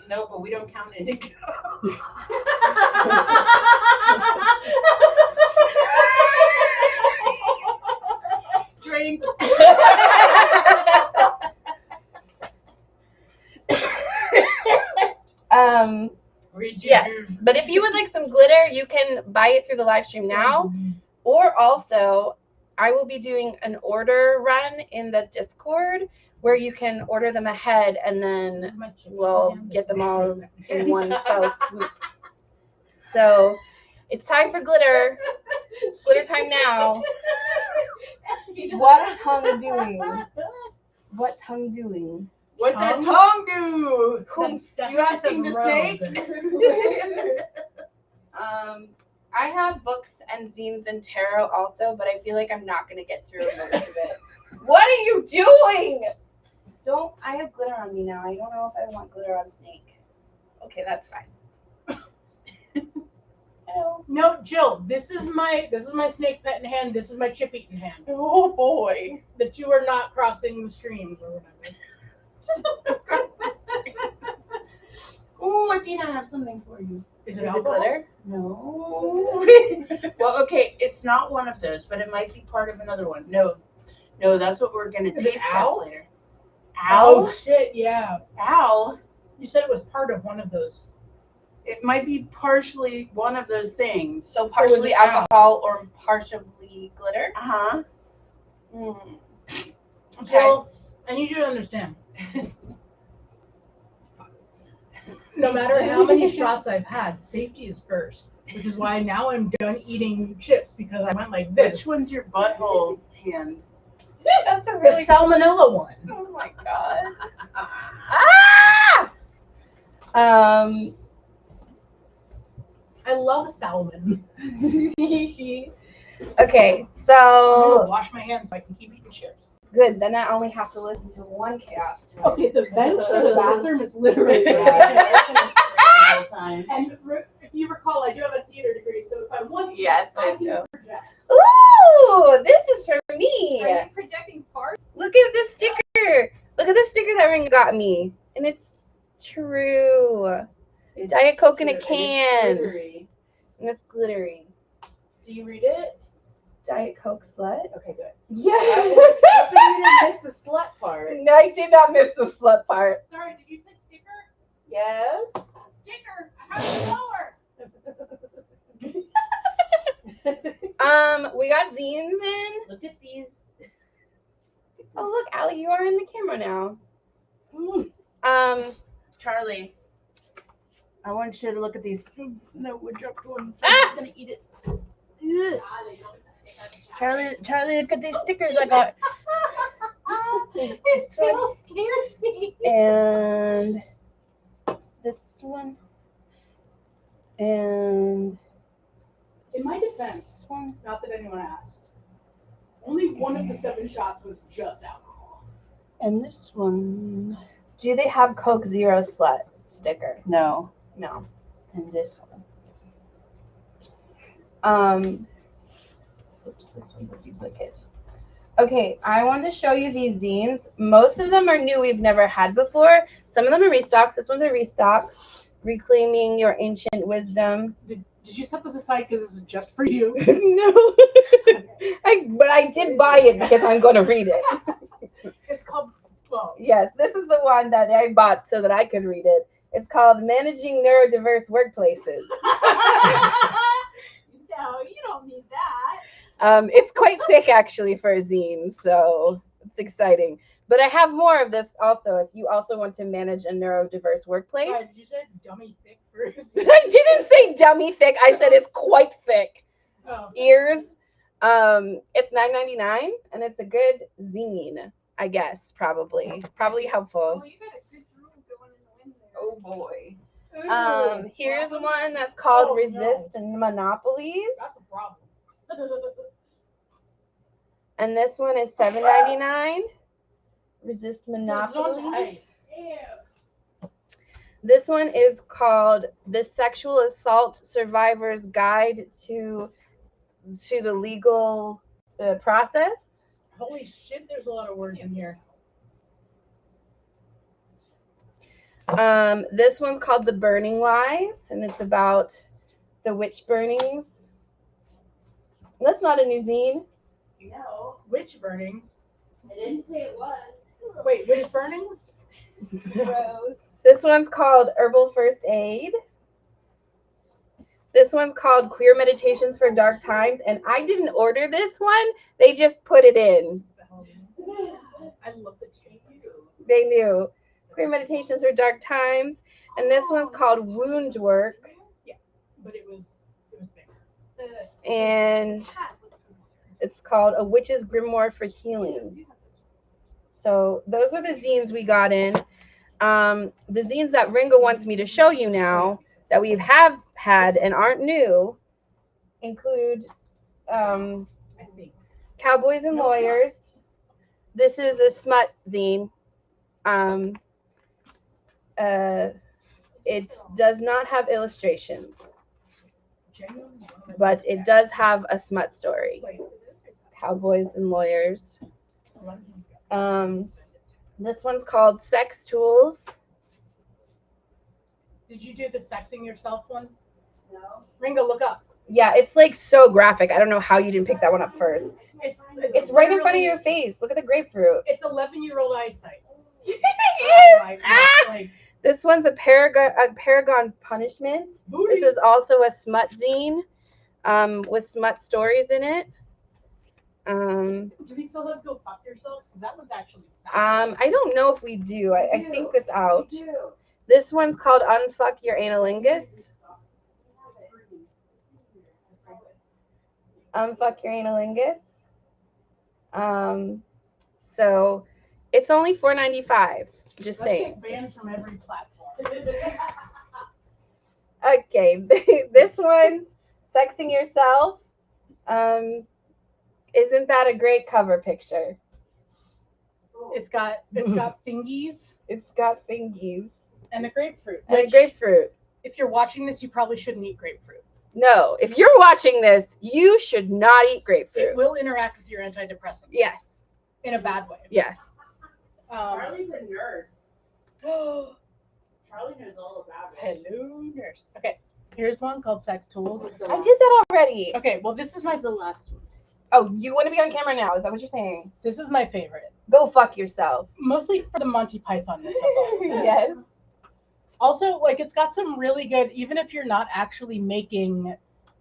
No, but we don't count indigo. Drink. Yes, but if you would like some glitter, you can buy it through the live stream now, or also I will be doing an order run in the Discord where you can order them ahead and then we'll get them all in one fell swoop. So it's time for glitter. Glitter time now. What tongue doing? What tongue doing? What did tongue do? That's You asking the snake? I have books and zines and tarot also, but I feel like I'm not gonna get through most of it. What are you doing? I have glitter on me now. I don't know if I want glitter on Snake. Okay, that's fine. Hello. No, Jill, this is my snake pet in hand. This is my chip eating hand. Oh boy. That you are not crossing the streams or whatever. Ooh, I think I have something for you. Is Is it it alcohol? glitter? No. Well, okay, it's not one of those, but it might be part of another one. No, that's what we're gonna Is it taste owl? test later. Oh Owl? shit, yeah. Owl? You said it was part of one of those. It might be partially one of those things. So partially it's owl. alcohol or partially glitter? Uh-huh. Mm. Jill, I need you to understand. No matter how many shots I've had, safety is first. Which is why now I'm done eating chips because I went like this. Which one's your butthole hand? That's a The really salmonella one. Oh my god. Ah! I love salmon. Okay, I'm so gonna wash my hands so I can keep eating chips. good. Then I only have to listen to one chaos. Okay, the bench for the bathroom is literally And if you recall, I do have a theater degree, so if I want to, Yes, I I can do. project. Ooh, this is for me. Are you projecting parts? Look at this sticker. Look at the sticker that Ring got me, and it's true. Diet Coke in a can, and it's glittery. Do you read it? Diet Coke slut. Okay, good. Yes. Hoping you didn't miss the slut part. No, I did not miss the slut part. Sorry, did you say sticker? Yes. Sticker. I have a blower. We got zines in. Look at these. Oh, look, Allie, you are in the camera now. Charlie, I want you to look at these. No, we dropped one. Ah! I'm just gonna eat it. Ugh. Charlie, look at these stickers I got. It still scared me. And this one. And In my defense, this one. not that anyone asked, only one of the 7 shots was just alcohol. And this one. Do they have Coke Zero Slut sticker? No. No. And this one. Oops, this one's a duplicate. Okay, I want to show you these zines. Most of them are new we've never had before. Some of them are restocks. This one's a restock. Reclaiming Your Ancient Wisdom. Did you set this aside because this is just for you? No. But I did buy it because I'm going to read it. It's called, well, Yes, this is the one that I bought so that I could read it. It's called Managing Neurodiverse Workplaces. No, you don't need that. It's quite thick actually for a zine, so it's exciting. But I have more of this also if you also want to manage a neurodiverse workplace. sorry, did you say it's dummy thick for I didn't say dummy thick. I said it's quite thick. Oh. Ears. It's $9.99 and it's a good zine, I guess, probably helpful. Oh, you got a good drool going in the wind there. Oh boy. Ooh, Here's problem? one that's called Oh, Resist and Monopolies. That's a problem. And this one is $7.99. Resist It's not Monopolies. tight. This one is called The Sexual Assault Survivor's Guide to the Legal Process. Holy shit, there's a lot of words in here. This one's called The Burning Lies, and it's about the witch burnings. That's not a new zine. No, Witch burnings. I didn't say it was. Wait, witch burnings? Gross. This one's called Herbal First Aid. This one's called Queer Meditations for Dark Times, and I didn't order this one. They just put it in. I love the tape. They knew. Queer Meditations for Dark Times. And this one's called Wound Work. But it was bigger. And it's called A Witch's Grimoire for Healing. So those are the zines we got in. The zines that Ringo wants me to show you now that we have had and aren't new include I think. Cowboys and Lawyers. This is a smut zine. It does not have illustrations, but it does have a smut story. Cowboys and Lawyers. This one's called Sex Tools. Did you do the sexing yourself one? No. Ringo, look up. Yeah, it's like so graphic. I don't know how you didn't pick that one up first. It's right in front of your face. Look at the grapefruit. It's 11-year-old eyesight. Yes! Like, Ah! like, This one's a Paragon's Punishment. booty. This is also a smut zine with smut stories in it. Do we still have Go Fuck Yourself? Because that one's actually I don't know if we do. I think it's out. You do. This one's called Unfuck Your Analingus. Unfuck Your Analingus. So it's only $4.95. Just Let's saying. get banned from every platform. Okay, this one's Sexing Yourself. Isn't that a great cover picture? It's got fingies It's got fingies and a grapefruit. and a which, grapefruit. if you're watching this, you probably shouldn't eat grapefruit. No, if you're watching this, you should not eat It grapefruit. will interact with your antidepressants. Yes, In a bad way. yes. Charlie's a nurse. Charlie knows all about it. Hello, nurse. Okay, here's one called Sex Tools. I did that already. Okay, well, this is the last one. Oh, you want to be on camera now? Is that what you're saying? This is my favorite. Go fuck yourself. Mostly for the Monty Python-ness of it. Yes. Also, like, it's got some really good, even if you're not actually making,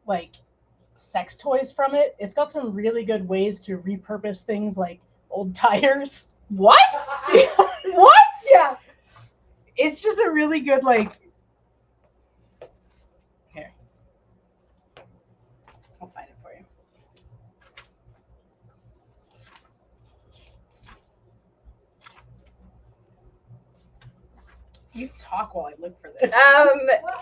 like, sex toys from it. It's got some really good ways to repurpose things like old tires. What? What? Yeah. It's just a really good like. Here, I'll find it for you. You talk while I look for this.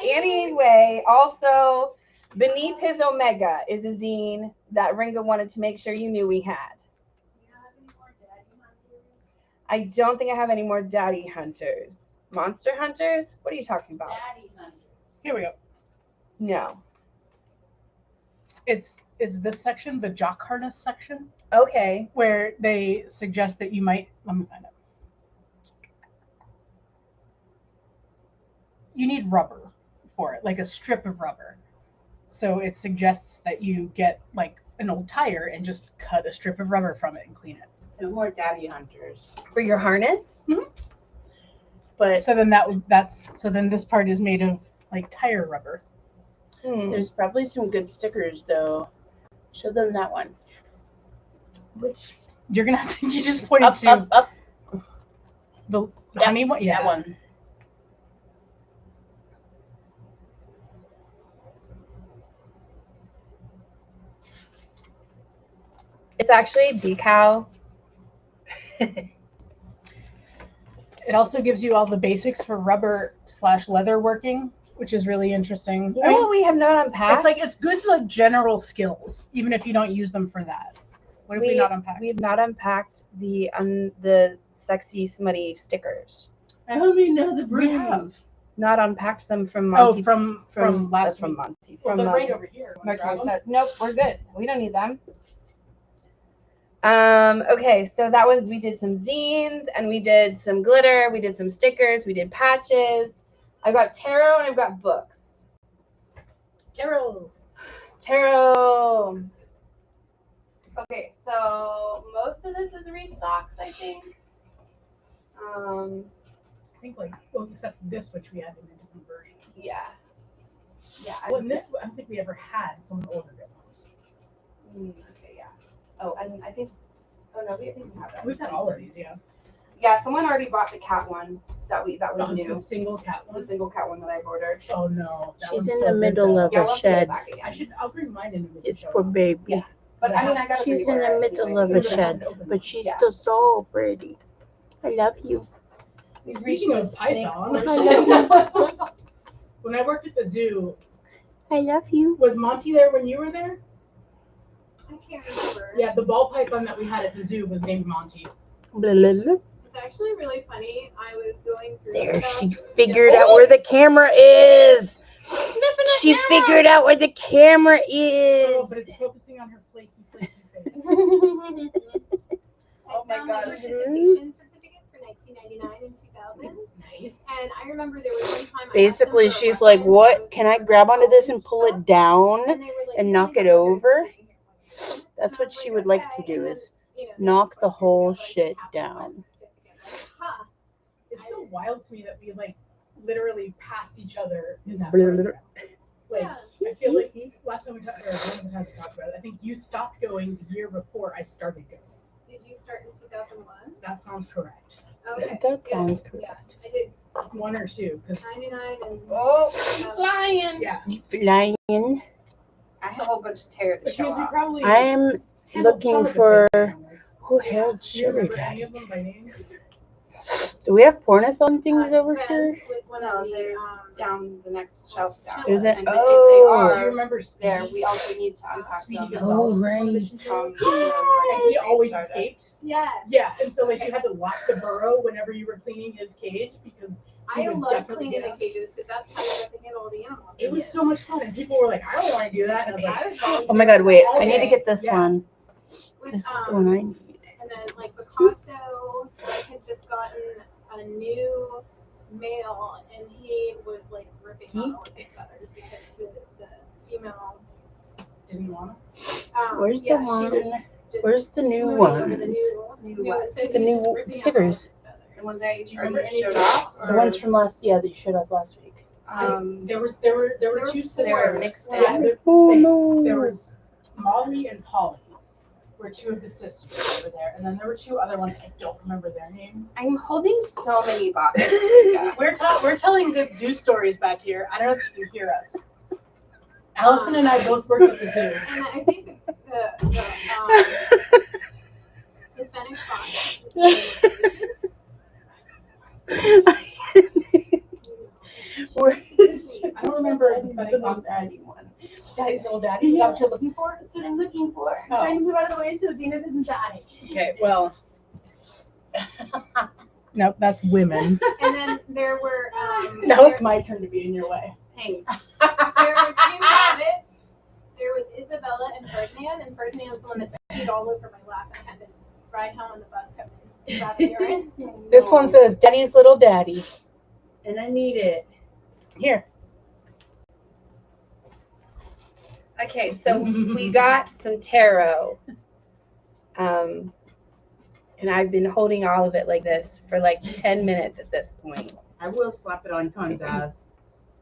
Anyway, also beneath his Omega is a zine that Ringo wanted to make sure you knew we had. I don't think I have any more Daddy Hunters. Monster Hunters? What are you talking about? Daddy Hunters. Here we go. No. It's this section, the jock harness section, Okay. where they suggest that you might. Let me find it. You need rubber for it, like a strip of rubber. So it suggests that you get like an old tire and just cut a strip of rubber from it and clean it. No more Daddy Hunters. For your harness? Mm-hmm. But So then then this part is made of like tire rubber. there's probably some good stickers though. Show them that one. Which You're gonna have to. You just pointed Up, to up, up. the honey one. Yeah, That one. it's actually a decal. It also gives you all the basics for rubber/leather working, which is really interesting. You know what we have not unpacked? It's good like general skills, even if you don't use them for that. What have we not unpacked? We have not unpacked the sexy smutty stickers. I hope you know the We brand. have. Not unpacked them from Monty. From last from week. Monty. Well, From they're right over here. Wanna Mercury grab 'em? Star. Nope, we're good. We don't need them. Okay, so we did some zines and we did some glitter, we did some stickers, we did patches. I got tarot and I've got books. Tarot. Okay, so most of this is restocks, I think. I think except this, which we had in a different version. Yeah. Yeah. Well, and this I don't think we ever had. Someone ordered it once. Okay, yeah. Oh, and I think. Oh no, we think we have that. We've had all of these, yeah. Yeah, someone already bought the cat one that was new. The single cat The one. single cat one that I ordered. Oh no, that She's one's in so the good, middle though. of Yeah, a we'll have to get it shed. back again. I'll bring mine in the middle. It's for baby. Yeah. But I mean, I got to She's in the middle of a shed, but she's Yeah. still so pretty. I love you. He's Speaking reaching of a snake Python, portion. when I worked at the zoo, I love you. was Monty there when you were there? I can't remember. Yeah, the ball python that we had at the zoo was named Monty. Blah, blah, blah. It's actually really funny. I was going through There, stuff. she figured out where the camera is. She figured out where the camera Oh, is. but it's focusing on her flaky face. I my found God. the participation certificates for 1999 and 2000. Nice. And I remember there was one time I asked Basically, them for a she's like, reference, what? I was Can I looking grab for onto this and college pull stuff, it down and they were like, and "You knock don't it even know over?" what you're saying." That's And I what was she like, would like to "Okay." do And is then, knock the whole like, shit half down. the certificate. Huh. It's so wild to me that we like literally passed each other in that Blah, program. Like Yeah. I feel like last time we talked, or one of the times we talked about it, I think you stopped going the year before I started going. Did you start in 2001? That sounds correct. Okay. That yeah, sounds correct. Yeah, I did One or two, because 99 and. Oh, flying. yeah, Flying. I have a whole bunch of tarot to which show means we off. probably I'm handled some looking of the for same families. who held Do you Sugar remember any Daddy. of them by name? Do we have pornathon things over Sven here? was one No, of the they're down the next shelf down. Is it? And if Oh. Do you they are remember there, Speedy? we also need to unpack Speedy them. Gonzalez Oh, was one of the right. tutorials? From And he always Stardust. escaped. Yes. Yeah, and so like you had to lock the burrow whenever you were cleaning his cage because he I would love definitely cleaning get the up. cages because that's how you get to handle all the animals. It was so much fun, and people were like, "I don't want to do that." And I was I like, was volunteering Oh my god, wait. all I need to day get this Yeah. one. with, This is the one I need. And then like Picasso, I had just gotten a new male, and he was like ripping out all of his feathers because the female. "Didn't want to." Where's the yeah, she one? was just Where's the new smoothing over the ones? new ones. So The he was new ripping out stickers. all of his feathers. The ones that you Remember already any showed of off? those? The ones from that you showed up last week. There were two There sisters. were mixed Yeah, in. they're Oh same. no. There was Molly and Polly were two of the sisters over there, and then there were two other ones. I don't remember their names. I'm holding so many boxes. We're telling good zoo stories back here. I don't know if you can hear us. Allison and I both work at the zoo. And I think the Fennec Fox. I don't remember the Fennec Fox adding one. Daddy's little daddy. Is that what you're looking for? That's what I'm looking for. I'm Oh. trying to move out of the way so Dina doesn't die. Okay, well. Nope, that's women. And then there were Now it's my turn to be in your way. Thanks. there were two rabbits. There was Isabella and Ferdinand was the one that peed all over my lap and I had to ride home on the bus coming. Is that the urine? This one says Daddy's little daddy. And I need it. Here. Okay, so we got some taro. And I've been holding all of it like this for like 10 minutes at this point. I will slap it on Con's ass.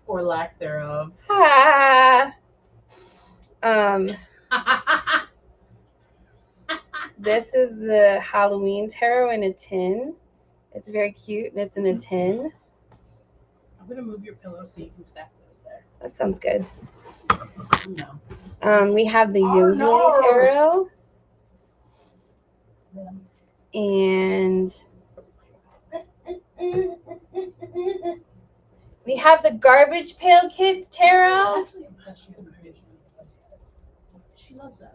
Or lack thereof. Ah. This is the Halloween taro in a tin. It's very cute and it's in a tin. I'm going to move your pillow so you can stack those there. That sounds good. No. We have the Oh, Yogin no. taro. And we have the Garbage Pail Kids tarot. Actually, I'm glad she hasn't made it. She loves us.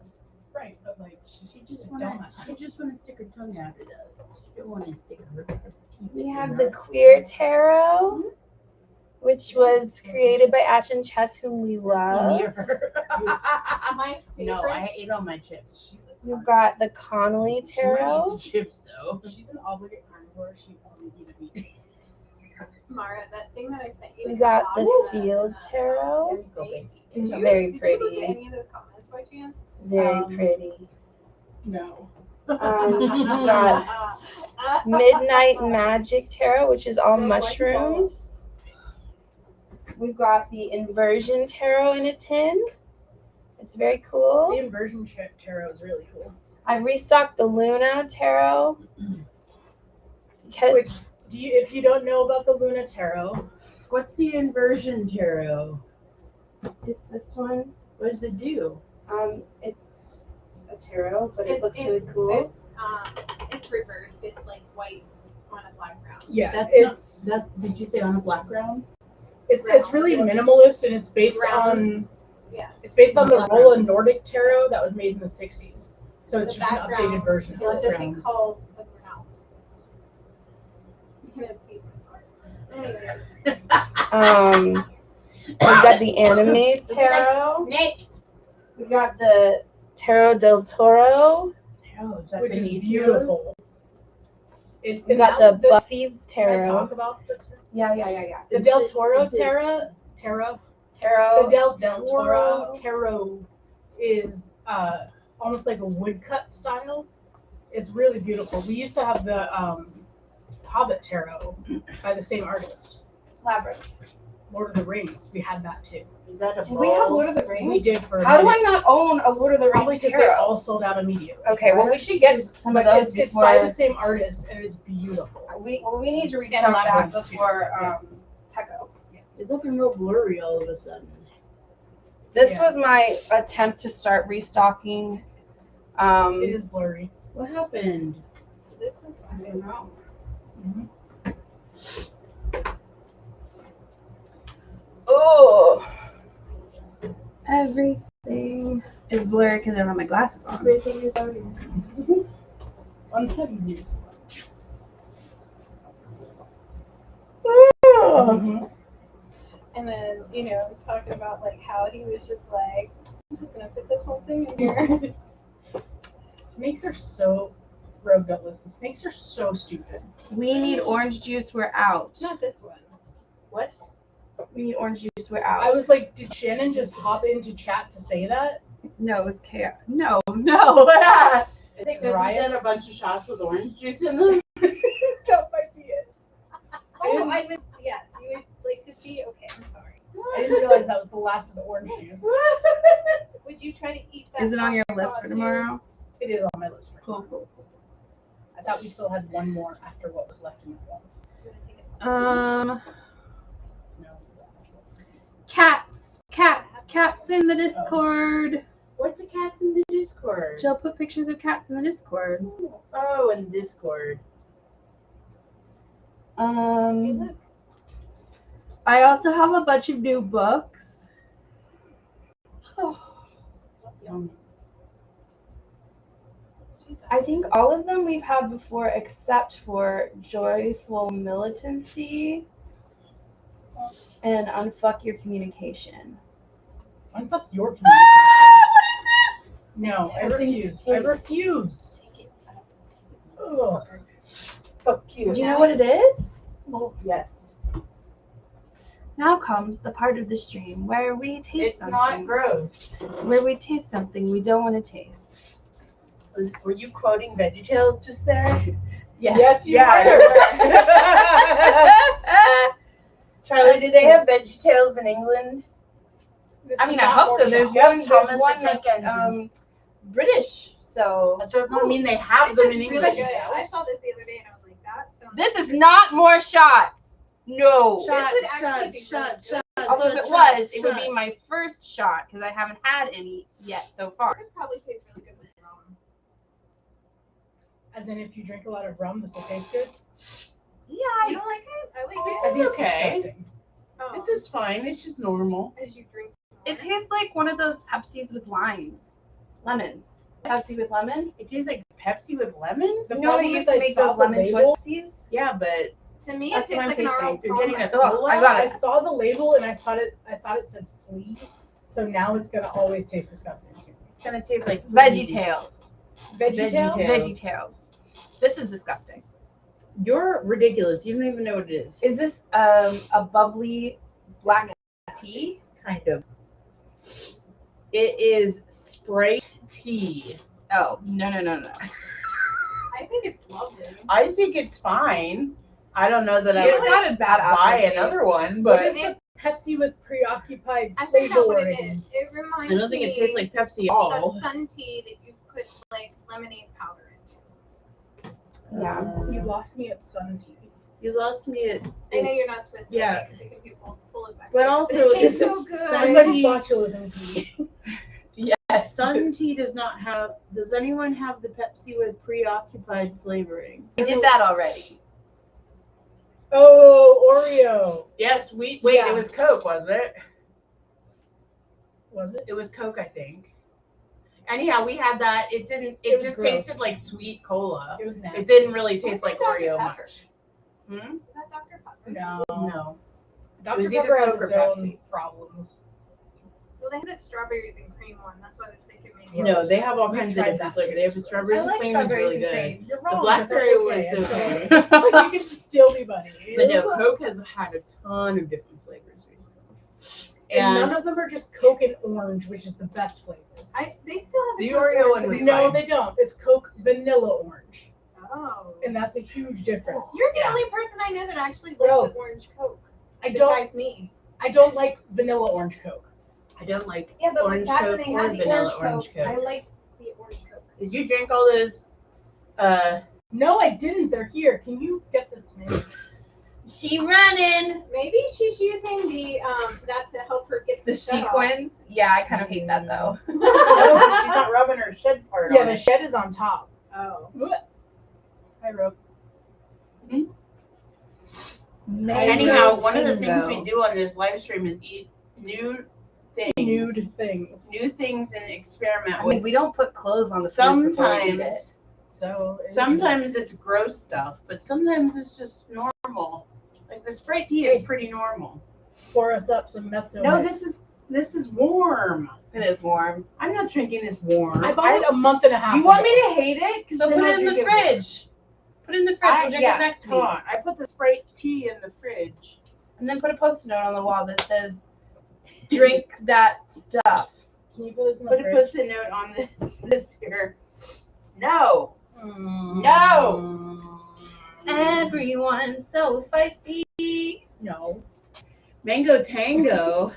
Right, but like, She just a wanna dumbass. stick her tongue out at us. She don't wanna stick her teeth We in have the us. Queer Tarot, which was created by Ash and Chet, whom we love. My favorite. No, I ate all my chips. We've got the Connolly She might Tarot. eat the chips though. She's an obligate carnivore. She only eat a meat. Mara, that thing that I sent you. We in got the the box, Field Tarot. Go, baby. It's Did very you look pretty. at any of those comments by chance? Very pretty. No. We got Midnight Magic Tarot, which is all mushrooms. We've got the Inversion Tarot in a tin. It's very The cool. inversion tarot is really cool. I restocked the Luna Tarot. Because Which, if you don't know about the Luna Tarot, What's the inversion tarot? it's this one. What does it do? It's a tarot, but it looks really cool. It's reversed. It's like white on a black ground. yeah, That's did you say on a black ground? it's really minimalist and it's based on Yeah. It's based on the Rolla Nordic Tarot that was made in the 60s. So it's The just an background, updated version of It'll it. just be called a ground. You can have piece of art. Anyway, We've got the Anime Tarot. Snake. We've got the Tarot del Toro. Oh, is that which is Benicio's? beautiful. We've got the Buffy Can I Tarot. talk about the Yeah. The Is Del it- Toro is it- Tarot? Tarot. The Del Toro Tarot is almost like a woodcut style. It's really beautiful. We used to have the Hobbit Tarot by the same artist. Labyrinth. Lord of the Rings. We had that too. Is that a Did we have ball? Lord of the Rings? We did for a How do I minute. not own a Lord of the Probably Rings because they tarot? all sold out immediately. Okay, well we should get some of But those it's before by the same artist and it's beautiful. we need to restock that Labyrinth, too. before Yeah. Techo. It's looking real blurry all of a sudden. This Yeah. was my attempt to start restocking. It is blurry. What happened? This was I don't know. Oh, everything is blurry because I don't have my glasses on. Everything is out here. Unplug these. and then, talking about like how he was just like, I'm just gonna put this whole thing in here. Snakes are so Rogue, don't listen. Snakes are so stupid. We need orange juice. We're out. Not this one. What? We need orange juice. We're out. I was like, did Shannon just hop into chat to say that? No, it was chaos. No. It's because we Ryan? did a bunch of shots with orange juice in them. That might be it. Oh, I was, yes, you would like to see, okay, I'm sorry. I didn't realize that was the last of the orange juice. Which Did you try to eat that? Is it on your hot list sauce for too? tomorrow? It is on my list for Cool, tomorrow. cool. I thought we still had one more after what was left in the bowl. Do you wanna take it? No, it's not. Cats in the Discord. What's the cats in the Discord? Jill put pictures of cats in the Discord. Oh, in Discord. I also have a bunch of new books. Yum. I think all of them we've had before except for Joyful Militancy and Unfuck Your Communication. Unfuck your communication. No, I Everything's refuse. I refuse. Ugh. Fuck you. Do you know what it is? Yes. Now comes the part of the stream where we taste It's something. not gross. Where we taste something we don't want to taste. Were you quoting VeggieTales just there? Yes, you Yeah, were. Charlie, do they have VeggieTales in England? This I is mean, I not hope more so. There's shop. one Thomas the that's Tank Engine. British. So That doesn't mean they have them in It's English. really good. I saw this the other day and I was like, that sounds this is not more shots. No. This would actually be really good. Although if it was, it would be my first shot because I haven't had any yet so far. This would probably taste really good with rum. As in, if you drink a lot of rum, this will taste good. Yeah. You don't like it? I like This it. is It's okay. disgusting. Oh. This is fine. It's just normal. As you drink more. It tastes like one of those Pepsis with lemons. Pepsi with lemon. It tastes like Pepsi with lemon. The You know when problem you is used to I make saw those the lemon label. twisties? Yeah, but To me, That's it what I'm tastes like an tasting. oral You're getting a Oh, cola. I got I it. saw the label and I thought it said flea, so now it's gonna always taste disgusting to me. it's gonna taste like VeggieTales. VeggieTales? VeggieTales. This is disgusting. You're ridiculous. You don't even know what it is. Is this a bubbly black tea? Kind of. It is Sprite tea. Oh, no. I think it's lovely. I think it's fine. I don't know that I It's would not a bad buy aftertaste. another one, What but is the Pepsi with preoccupied I think that's what it flavoring? is. It reminds I don't think me it tastes like Pepsi at of all. sun tea that you put like lemonade powder into. Yeah. You lost me at sun tea. You lost me at. I know you're not supposed to Yeah. because it could be full of bacteria. But also, it tastes this so is good. Sounds like botulism tea. Sun tea does not have. Does anyone have the Pepsi with preoccupied flavoring? I did that already. Oh, Oreo. Yes, wait, Yeah. it was Coke, wasn't it? Was it? It was Coke, I think. Anyhow, we had that. It didn't. It It was just gross. tasted like sweet cola. It was nasty. It didn't really taste What like about Dr. Oreo Pepper? much. Hmm? Is that Dr. Pepper? No. No. Dr. was either Pepper has Coke or its own Pepsi. problems. Well, they had that strawberries and cream one. That's why I was thinking maybe. No, they have all We kinds of tried different that. flavors. They have the strawberries and cream is really good. You're The wrong. blackberry but was that's okay. okay. It's still- you can still be buddies. But no, Coke has had a ton of different flavors recently. And none And of them are just Coke and orange, which is the best flavor. They still have The Coke Oreo orange one was flavor. No, fine. they don't. It's Coke vanilla orange, Oh. and that's a huge difference. You're the Yeah. only person I know that actually likes Bro. the orange Coke. I don't. Besides me. I don't like vanilla orange Coke. I don't like Yeah, but orange back when Coke they or had the vanilla orange orange Coke, I Coke. liked the orange Coke. Did you drink all those? No, I didn't. They're here. Can you get the snake? She running. Maybe she's using the that to help her get The shed off. sequins. Yeah, I kind of hate that though. No, she's not rubbing her shed part Yeah, on the it. shed is on top. Oh. Hi, Rope. Anyhow, one of the things we do on this live stream is eat new things. Nude things. New things and experiment I mean, with. we don't put clothes on the food before we eat it. Sometimes it's gross stuff, but sometimes it's just normal. Like the Sprite tea is pretty normal. pour us up some mezzo. No, mix. this is warm. It is warm. I'm not drinking this warm. I bought it a month and a half. You want me ago. to hate it? 'Cause So then put I'll it in the drink warm. fridge. Put it in the fridge. We'll drink it next come week. on. I put the Sprite tea in the fridge. And then put a post-it note on the wall that says, "Drink that stuff." Can you put this in the Put a fridge? post-it note on this here. No. Mm. No. Everyone's so feisty. No. Mango Tango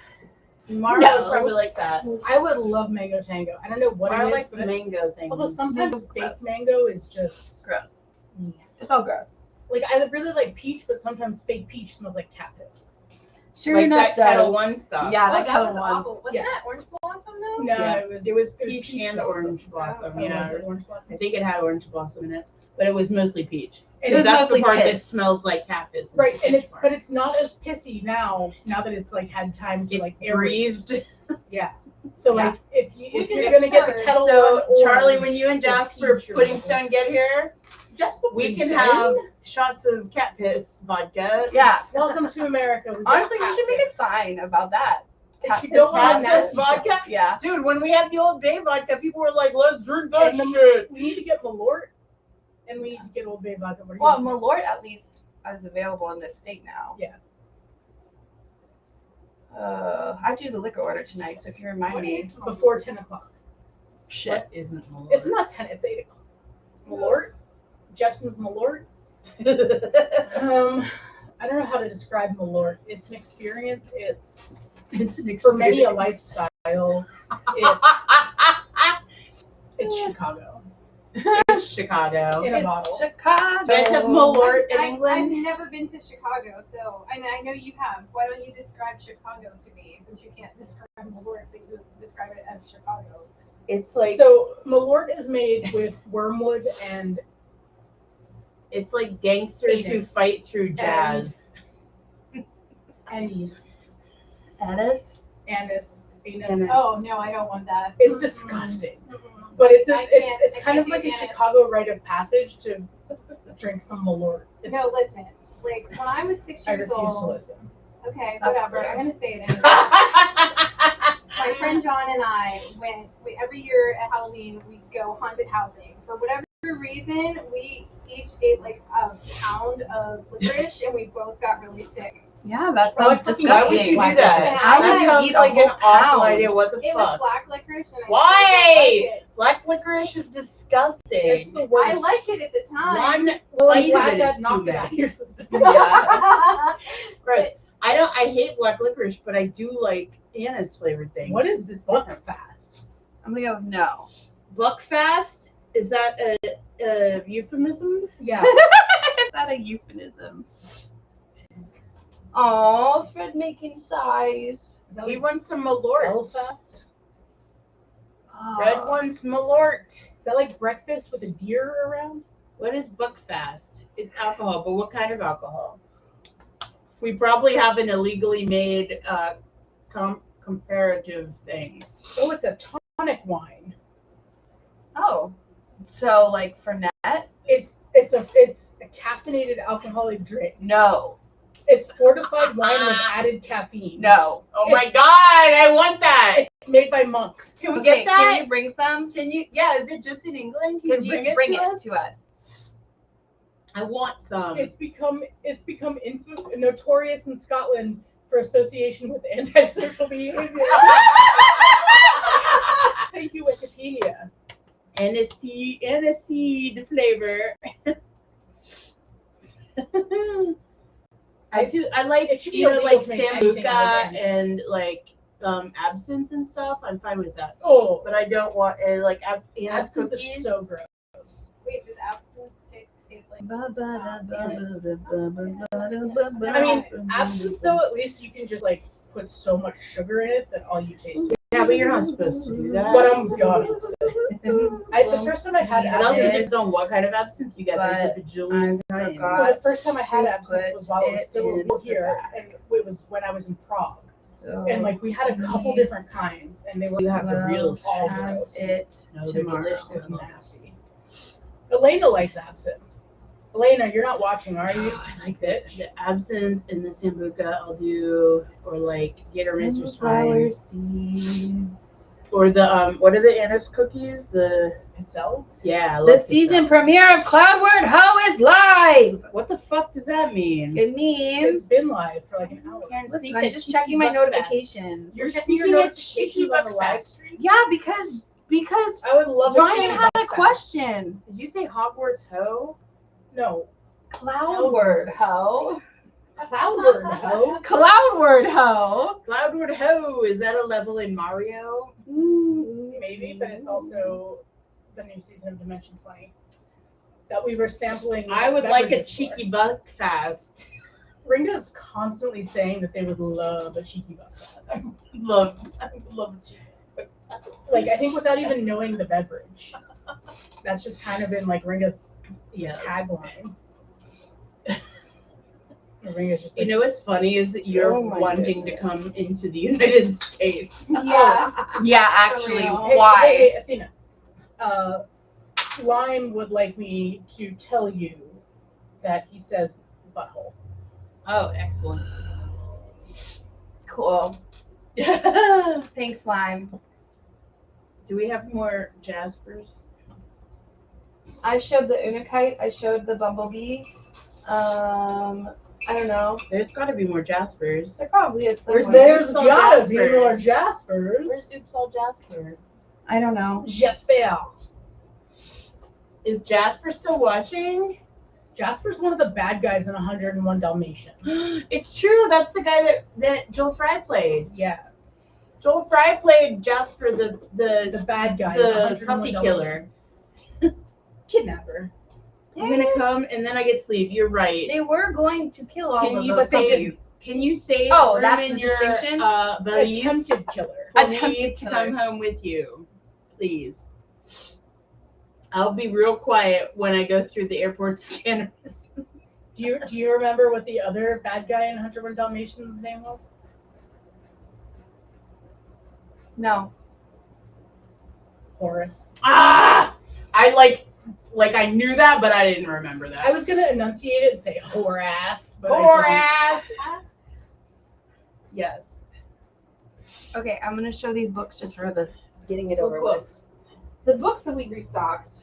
Mara No. would probably like that. I would love mango tango. I don't know what Mara it is, likes but mango things. although sometimes Mango's fake gross. mango is just Gross. yeah. It's all gross. Like I really like peach, but sometimes fake peach smells like cat piss. Sure like enough, that Kettle does. One stuff. Yeah, Oh, that that kind was of one. awful. Wasn't Yeah. that orange blossom though? No, Yeah. it was peach and blossom. orange blossom. Oh, Yeah, was it orange blossom? I think it had orange blossom in it, but it was mostly peach. It was That's mostly the part that piss. smells like cat piss. Right, and peach but part. it's not as pissy now. Now that it's like had time to It's like breathed. Yeah. So Yeah. like if Which you're is gonna get the absurd. Kettle So One Charlie, orange when you and or Jasper peach or Pudding whatever. Stone get here, Jasper we Pudding can Stone? have shots of cat piss vodka. Yeah. Welcome to America. We got Honestly, we cat should make piss. a sign about that. It Cat should piss go on Cat the piss nasty vodka. shelf. Yeah. Dude, when we had the Old Bay vodka, people were like, "Let's drink that And the- shit." We need to get Malort, and we need to get Old Bay vodka. What are you Well, doing? Malort at least is available in this state now. Yeah. I do the liquor order tonight, so if you remind What me. is Malort? Before 10 o'clock. Shit. What isn't Malort? It's not 10. It's 8 o'clock. Malort. Jepson's Malort. I don't know how to describe Malort. It's an experience. It's It's an for many a experience. lifestyle. It's Chicago It's Chicago. in a bottle. Chicago. You guys have Malort in I've England? never been to Chicago, so and I know you have. Why don't you describe Chicago to me, since you can't describe Malort, but you describe it as Chicago? It's like So Malort is made with wormwood and it's like gangsters who Anus. fight through jazz. anise. Anise? Anise. Oh no, I don't want that. It's Mm-mm. disgusting. Mm-mm. But it's I it's can't- it's I kind can't of like do a anise. Chicago rite of passage to drink some Malort. It's, No, listen. Like when I was 6 I years refuse to old. listen. Okay, That's whatever. fair. I'm gonna say it anyway. My friend John and I every year at Halloween we go haunted housing. For whatever reason, we each ate like a pound of licorice and we both got really sick. Yeah, that Well, I sounds fucking Why would disgusting. you do that? How That would you sounds eat like a whole an awful pound? idea. What the It was fuck? black licorice and I Why? didn't like it. Black licorice is disgusting. It's the worst. I liked it at the time. One Well, I'm bite of glad it that is knocked too it out of bad. your system. Yeah. Gross. I hate black licorice, but I do like anise flavored things. What is this Buckfast? I'm gonna go with no. Buckfast? Is that a euphemism? Yeah. Is that a euphemism? Oh, Fred making size. Is that He like wants some Malort. Belfast? Red wants Malort. Is that like breakfast with a deer around? What is Buckfast? It's alcohol, but what kind of alcohol? We probably have an illegally made comparative thing. Oh, it's a tonic wine. Oh, so like Fernet? It's a caffeinated alcoholic drink. No, It's fortified wine with added caffeine. no. Oh my It's- god, I want that. It's made by monks. Can we Okay, get that? can you bring some? Can you? Yeah, is it just in England? Can Could you you bring it to us? to us? I want some. It's become notorious in Scotland for association with antisocial behavior. Thank you, Wikipedia. Aniseed flavor. I like It should be you know illegal like to make anything with sambuca anise. and like absinthe and stuff. I'm fine with that, Oh, but I don't want like anise absinthe cookies. is so gross. Wait, does absinthe taste like? I mean, absinthe though, at least you can just like put so much sugar in it that all you taste is. Yeah, but you're not supposed to do that. But I'm gonna. The first time I had It also absinthe, depends on what kind of absinthe you get. There's a bajillion kinds. well, the first time I had to absinthe was while I was put still it in here, the and it was when I was in Prague. So And like we had a couple different kinds, and they were You have the real all have gross. it No, they're tomorrow. It was delicious. nasty. Elena likes absinthe. Elena, you're not watching, are you? I like the absinthe and the sambuca. I'll do, or like Gatorade is fine. Seeds. Or the what are the anise cookies? The Pizzelles? yeah. I The love season pizzelles. premiere of Cloudward Ho is live. What the fuck does that mean? It It's means. been live for like an hour. Listen, I'm just checking my notifications. You're checking checking your your notifications on the live stream? Yeah, because I would love to Ryan see had a Buckfast. question. Did you say Hogwarts Ho? No. Cloudward Ho. Cloudward Ho. Cloudward Ho. Cloudward Ho, is that a level in Mario? Maybe, but it's also the new season of Dimension 20 that we were sampling. I would like a beverages cheeky for. buck fast. Ringa's constantly saying that they would love a cheeky buck fast. I love Like, I think without even knowing the beverage. That's just kind of been like Ringa's tagline. Ringa's just like, You know what's funny is that you're Oh my wanting goodness. to come into the United States. Yeah. Yeah, actually, real. why? Hey, Athena. Lime would like me to tell you that he says butthole. Oh, excellent. Cool. Do Thanks, Lime. we have more Jaspers? I showed the Unakite. I showed the Bumblebee. I don't know. There's got to be more Jaspers. There probably is Where's somewhere. There's all gotta be Jaspers. more Jaspers. Where's Soups all Jasper? I don't know. Jasper. Is Jasper still watching? Jasper's one of the bad guys in 101 Dalmatians. It's true. That's the guy that Joel Fry played. Yeah, Joel Fry played Jasper, the bad guy. in the 101 puppy killer. Kidnapper. I'm gonna come and then I get sleep. You're right. They were going to kill all Can of you those save? Can you save Oh, room that's in the your distinction? valise Attempted killer. for Attempted me to killer. come home with you, please? I'll be real quiet when I go through the airport scanners. Do you remember what the other bad guy in 101 Dalmatians' name was? No. Horace. Ah! I like I knew that, but I didn't remember that. I was gonna enunciate it and say Horace, but Horace. Yes. Okay, I'm gonna show these books just for the getting it What over with. books? The books that we restocked.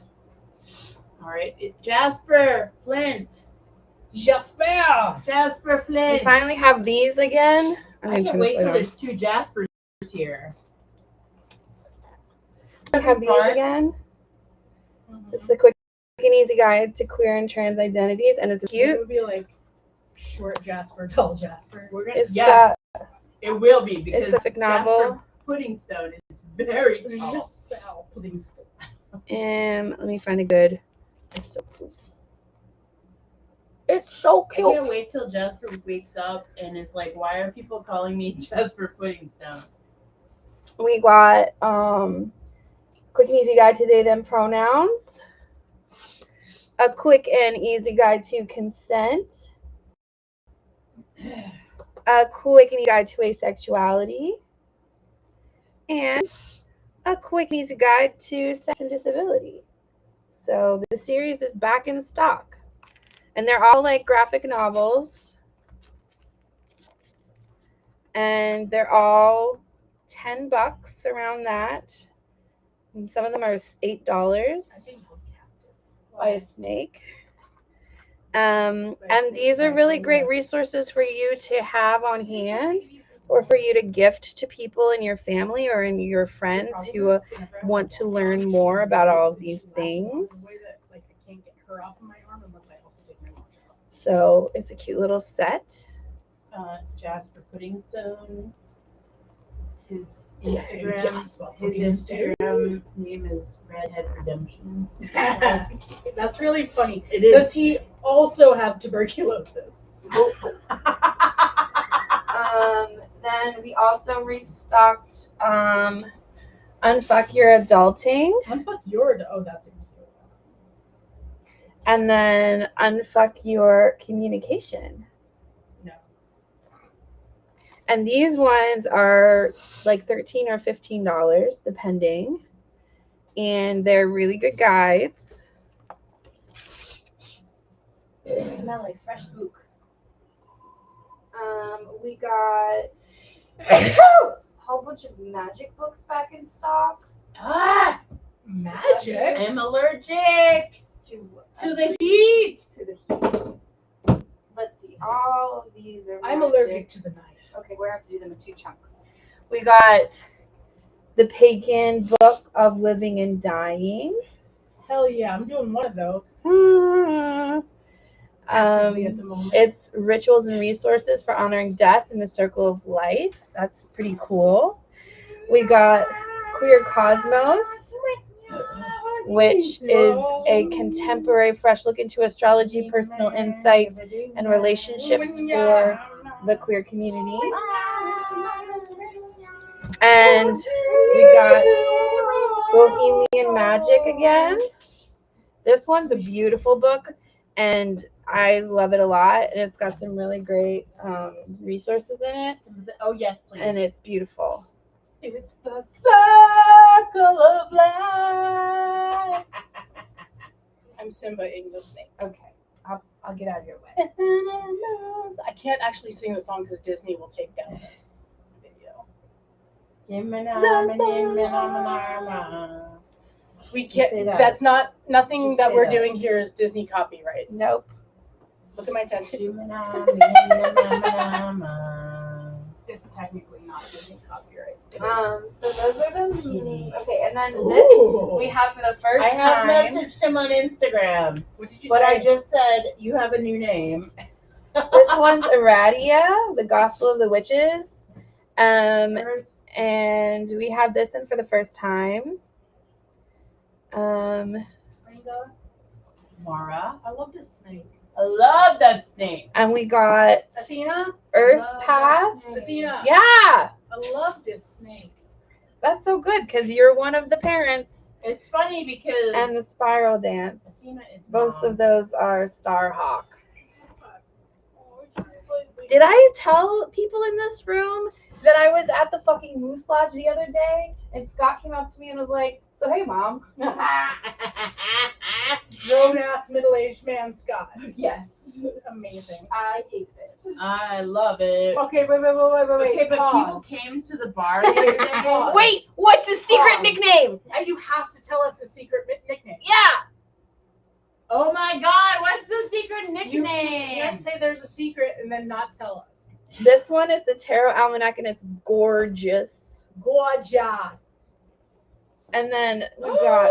All right. Jasper Flint. Jasper. Jasper We Flint. finally have these again. I'm I gonna can't turn wait this till light on. there's two Jaspers here. We have these Part. again. This is a quick and easy guide to queer and trans identities, and it's It cute. would be like short Jasper, tall Jasper. We're gonna. It's Yes, it will be because It's a fic novel. Jasper Puddingstone is very tall. Just please. And let me find a good. It's so cute. It's so I cute. can't wait till Jasper wakes up and is like, "Why are people calling me Jasper Puddingstone?" We got quick and easy guide to they them pronouns, a quick and easy guide to consent, a quick and easy guide to asexuality, and a quick and easy guide to sex and disability. So the series is back in stock, and they're all like graphic novels, and they're all $10 around that. And some of them are $8 by a snake. And these are really great resources for you to have on hand, or for you to gift to people in your family or in your friends who want to learn more about all of these things. So it's a cute little set. Jasper Puddingstone. His Jasper Instagram name is Redhead Redemption. That's really funny. It is. Does he also have tuberculosis? Then we also restocked Unfuck Your Adulting, Unfuck your. Oh, that's a and then Unfuck Your Communication. No. And these ones are like $13 or $15 depending, and they're really good guides. They smell like fresh book. We got a whole bunch of magic books back in stock. Ah! Magic. I'm allergic To the heat. To the heat. Let's see. All of these are. I'm magic. allergic to the night. Okay, we're gonna have to do them in 2 chunks. We got the Pagan Book of Living and Dying. Hell yeah, I'm doing one of those. actively at the moment. It's rituals and resources for honoring death in the circle of life. That's pretty cool. We got Queer Cosmos, which is a contemporary fresh look into astrology, personal insights, and relationships for the queer community. And we got Bohemian Magic again. This one's a beautiful book, and I love it a lot. And it's got some really great resources in it. Oh, yes, please. And it's beautiful. It's the circle of life. I'm Simba-ing the snake. Okay, I'll get out of your way. I can't actually sing the song because Disney will take down this video. We can't. say that. That's not nothing Just that say we're that. doing here is Disney copyright. Nope. Look at my tattoo. It's technically not Disney copyright. It is. So those are the meaning. Okay, and then Ooh. this we have for the first I have time. messaged him on Instagram, What did you but say? I just said you have a new name. This one's Eradia, the Gospel of the Witches. And we have this in for the first time. Mara. I love this snake. I love that snake. And we got Athena? Earth Love that Path. snake. Athena. Yeah, I love this snake. that's so good because you're one of the parents. It's funny because And the Spiral Dance. Athena is Both mom. of those are Starhawk. Did I tell people in this room that I was at the fucking Moose Lodge the other day and Scott came up to me and was like, "So hey, mom." Grown ass middle aged man Scott. Yes. Amazing. I hate it. I love it. Okay, wait. Okay, but pause. people came to the bar the other day. Pause. Wait, what's his secret Pause. nickname? And you have to tell us the secret nickname. Yeah. Oh my God, what's the secret You nickname? can't say there's a secret and then not tell us. This one is the Tarot Almanac and it's gorgeous. Gorgeous. And then we got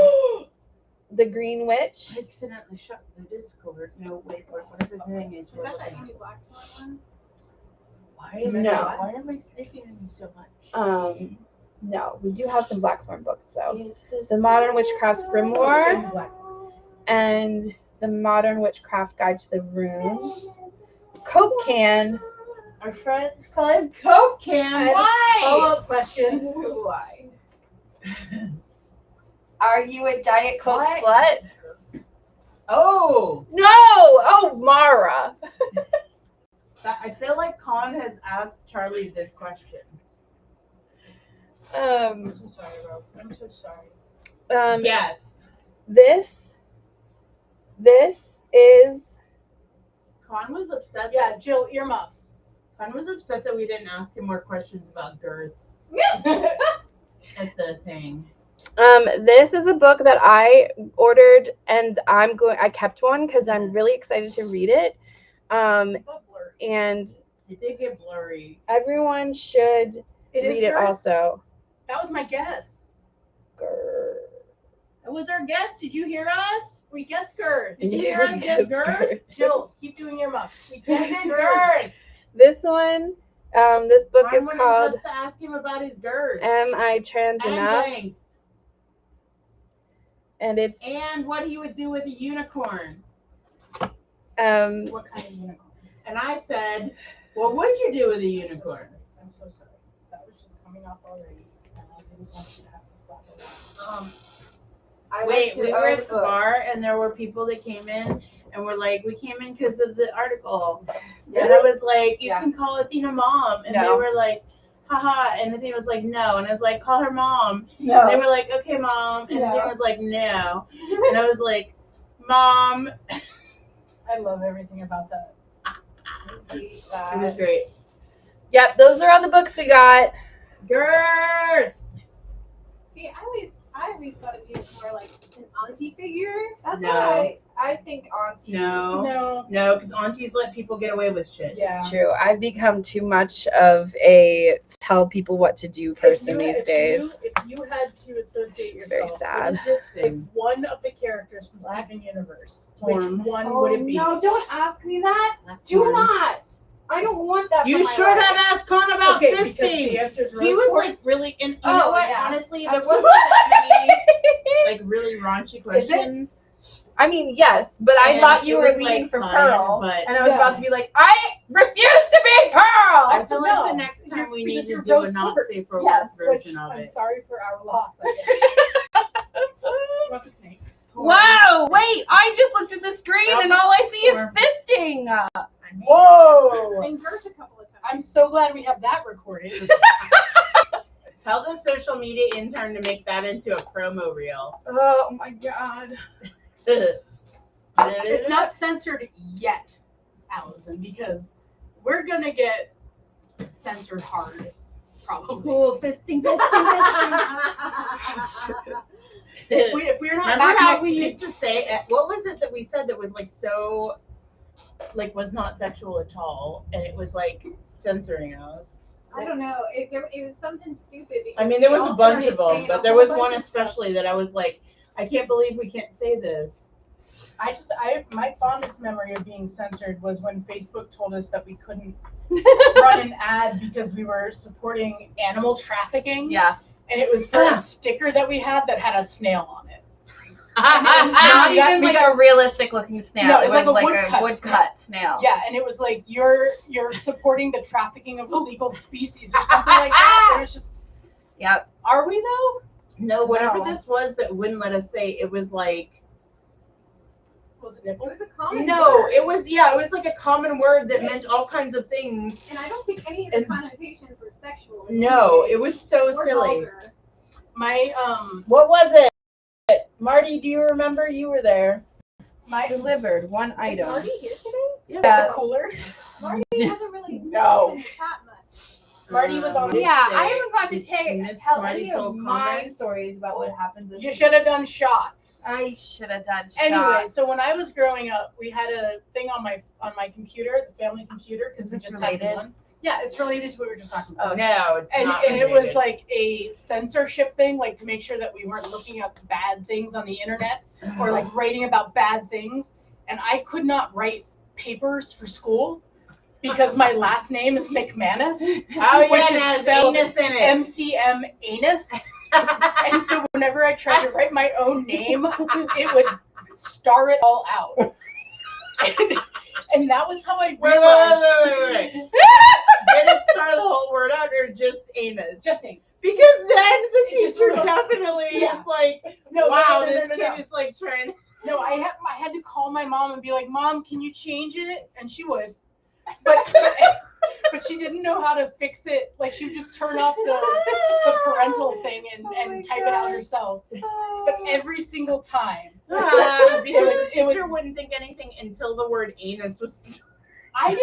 the Green Witch. I accidentally shut the Discord. No, wait, whatever the thing is. Is that the Amy Blackthorne one? Why is No. Why am I sneaking in so much? No, we do have some Blackthorn books though. The Modern Witchcraft's Grimoire and the Modern Witchcraft Guide to the Runes. Coke Can. Our friends call him Coke Can. Why? Follow-up question. Why? Are you a Diet Coke What? slut? Oh, No! Oh, Mara. I feel like Con has asked Charlie this question. I'm so sorry, bro. I'm so sorry. Yes. This is Con was upset. Yeah, Jill, earmuffs. Con was upset that we didn't ask him more questions about girth at the thing. this is a book that I ordered and I kept one because I'm really excited to read it. And It did get blurry. everyone should read it girth? also. That was my guess. Grr. It was our guest. Did you hear us? We guessed girth. Did you hear us guess girth? Jill, keep doing earmuffs. We We guessed did girth. girth. This one, this book Con is wanted called us to ask him about his girth. Am I Trans And Enough? length. And it's And what he would do with a unicorn. What kind of unicorn? And I said, what would you do with a unicorn? I'm so sorry. That was just coming off already. And I didn't want you to have to flap it out. Wait, we were at the bar and there were people that came in and were like, we came in because of the article. And I was like, you can call Athena mom. And they were like, haha. And Athena was like, no. And I was like, call her mom. No. And they were like, okay, mom. And Athena was like, no. And I was like, mom. I love everything about that. It was great. Yep, those are all the books we got. Girth. See, I always thought of you as more like an auntie figure. That's No. why I think auntie. No, because aunties let people get away with shit. Yeah. It's true. I've become too much of a tell people what to do person these days. If you had to associate Which is very yourself sad. with this thing, one of the characters from Steven Universe, which Storm. one Oh would it be? no! Don't ask me that. Do not. I don't want that. You for my should life. have asked Con about Okay, this because thing. the answer is He rose was quartz. like really, and you Oh, know what? yeah. Honestly, there wasn't that many like really raunchy questions. I mean, yes, but I And thought you it were was, leading like, for fine, Pearl, but- and I was Yeah. about to be like, I refuse to be Pearl. I feel like No, the next time we need because to you're do a rose not quartz. safe for Yes, work version which, of I'm it. sorry for our loss. I guess. You want the snake? Wow, wait, I just looked at the screen and all I see is Storm. fisting. Whoa! And Gert a couple of times. I'm so glad we have that recorded. Tell the social media intern to make that into a promo reel. Oh my god. It's not censored yet, Allison, because we're gonna get censored hard, probably. Cool, fisting. If we're not Remember back how next we week, used to say, what was it that we said that was like so, like was not sexual at all, and it was like censoring us? I don't know. It was something stupid. Because I mean, there we was a all bunch started of them, saying but a there whole was bunch one of stuff. especially that I was like, I can't believe we can't say this. my fondest memory of being censored was when Facebook told us that we couldn't run an ad because we were supporting animal trafficking. Yeah. And it was for a sticker that we had that had a snail on it. Not we got- even we like got- a realistic looking snail. No, it was like a woodcut woodcut snail. Yeah, and it was like you're supporting the trafficking of illegal species or something like that. And it was just, Yep. are we though? No, whatever No. this was that wouldn't let us say, it was like, Was it nipple? It was a common no, word. it was like a common word that meant all kinds of things. And I don't think any of the connotations were sexual. in No, any way, it was so or silly. vulgar. My What was it? Marty, do you remember? You were there. my Delivered one Is item. Marty here today? the cooler. Marty hasn't really No. been in the chat much. Marty was on. Yeah, I haven't got to You missed tell Marty's any whole of my comments? stories about what happened this You should have done shots. I should have done shots. Anyway, so when I was growing up, we had a thing on my computer, the family computer, because Is we this just had related? one. Yeah, it's related to what we were just talking about. Oh no, it's And not. it was related. like a censorship thing, like to make sure that we weren't looking up bad things on the internet or like writing about bad things. And I could not write papers for school because my last name is McManus, Oh yeah, which is it has spelled anus in it. MCM anus. And so whenever I tried to write my own name, it would star it all out. And that was how I realized. Wait. Did it start the whole word out or just anus? Just anus. Because then the Just teacher wrote- definitely Yeah. is like, No, wow, no, this no. kid is like trying. No, I had to call my mom and be like, Mom, can you change it? And she would. But she didn't know how to fix it. Like she would just turn off the parental thing and type it out herself. But every single time. Because the It would- teacher wouldn't think anything until the word anus was. I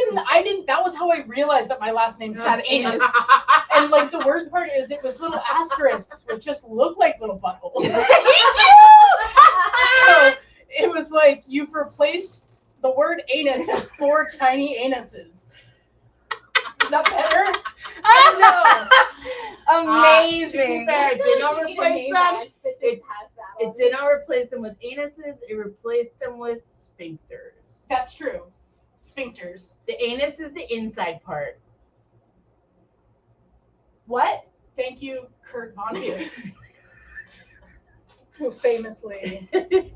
didn't that was how I realized that my last name said anus. And like the worst part is it was little asterisks which just looked like little buttholes. So it was like you've replaced the word anus with 4 tiny anuses. Is that better? I don't know. To be Amazing. fair, it did not You need a replace name them. badge that just It- has that on It did not replace them with anuses. It replaced them with sphincters. That's true. Sphincters. The anus is the inside part. What? Thank you, Kurt Vonnegut, who famously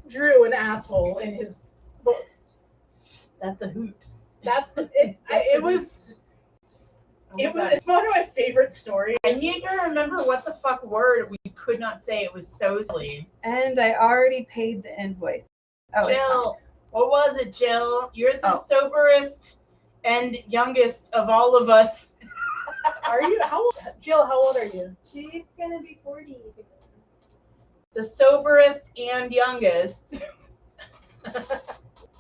drew an asshole in his book. That's a hoot. That's it. It was. It's one of my favorite stories. I need to remember what the fuck word we could not say. It was so silly. And I already paid the invoice. Oh, it's fine. Jill, what was it, Jill? You're the Oh. soberest and youngest of all of us. Are you? How old? Jill, how old are you? She's gonna be 40. The soberest and youngest.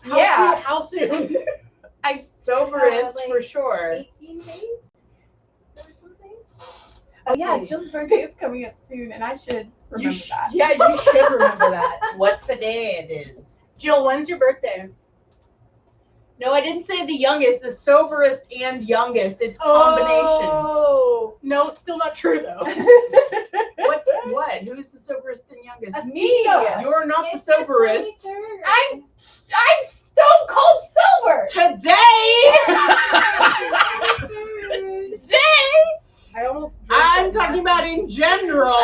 How soon? Soberest like for sure. 18 days or something. Oh yeah, Let's see. Jill's birthday is coming up soon, and I should remember that. Yeah, you should remember that. What's the day it is? Jill, when's your birthday? No, I didn't say the youngest. The soberest and youngest. It's combination. Oh, no, it's still not true though. What's what? Who's the soberest and youngest? Me. You're not the soberest. I'm stone cold sober. Today. I almost. I'm talking about in general.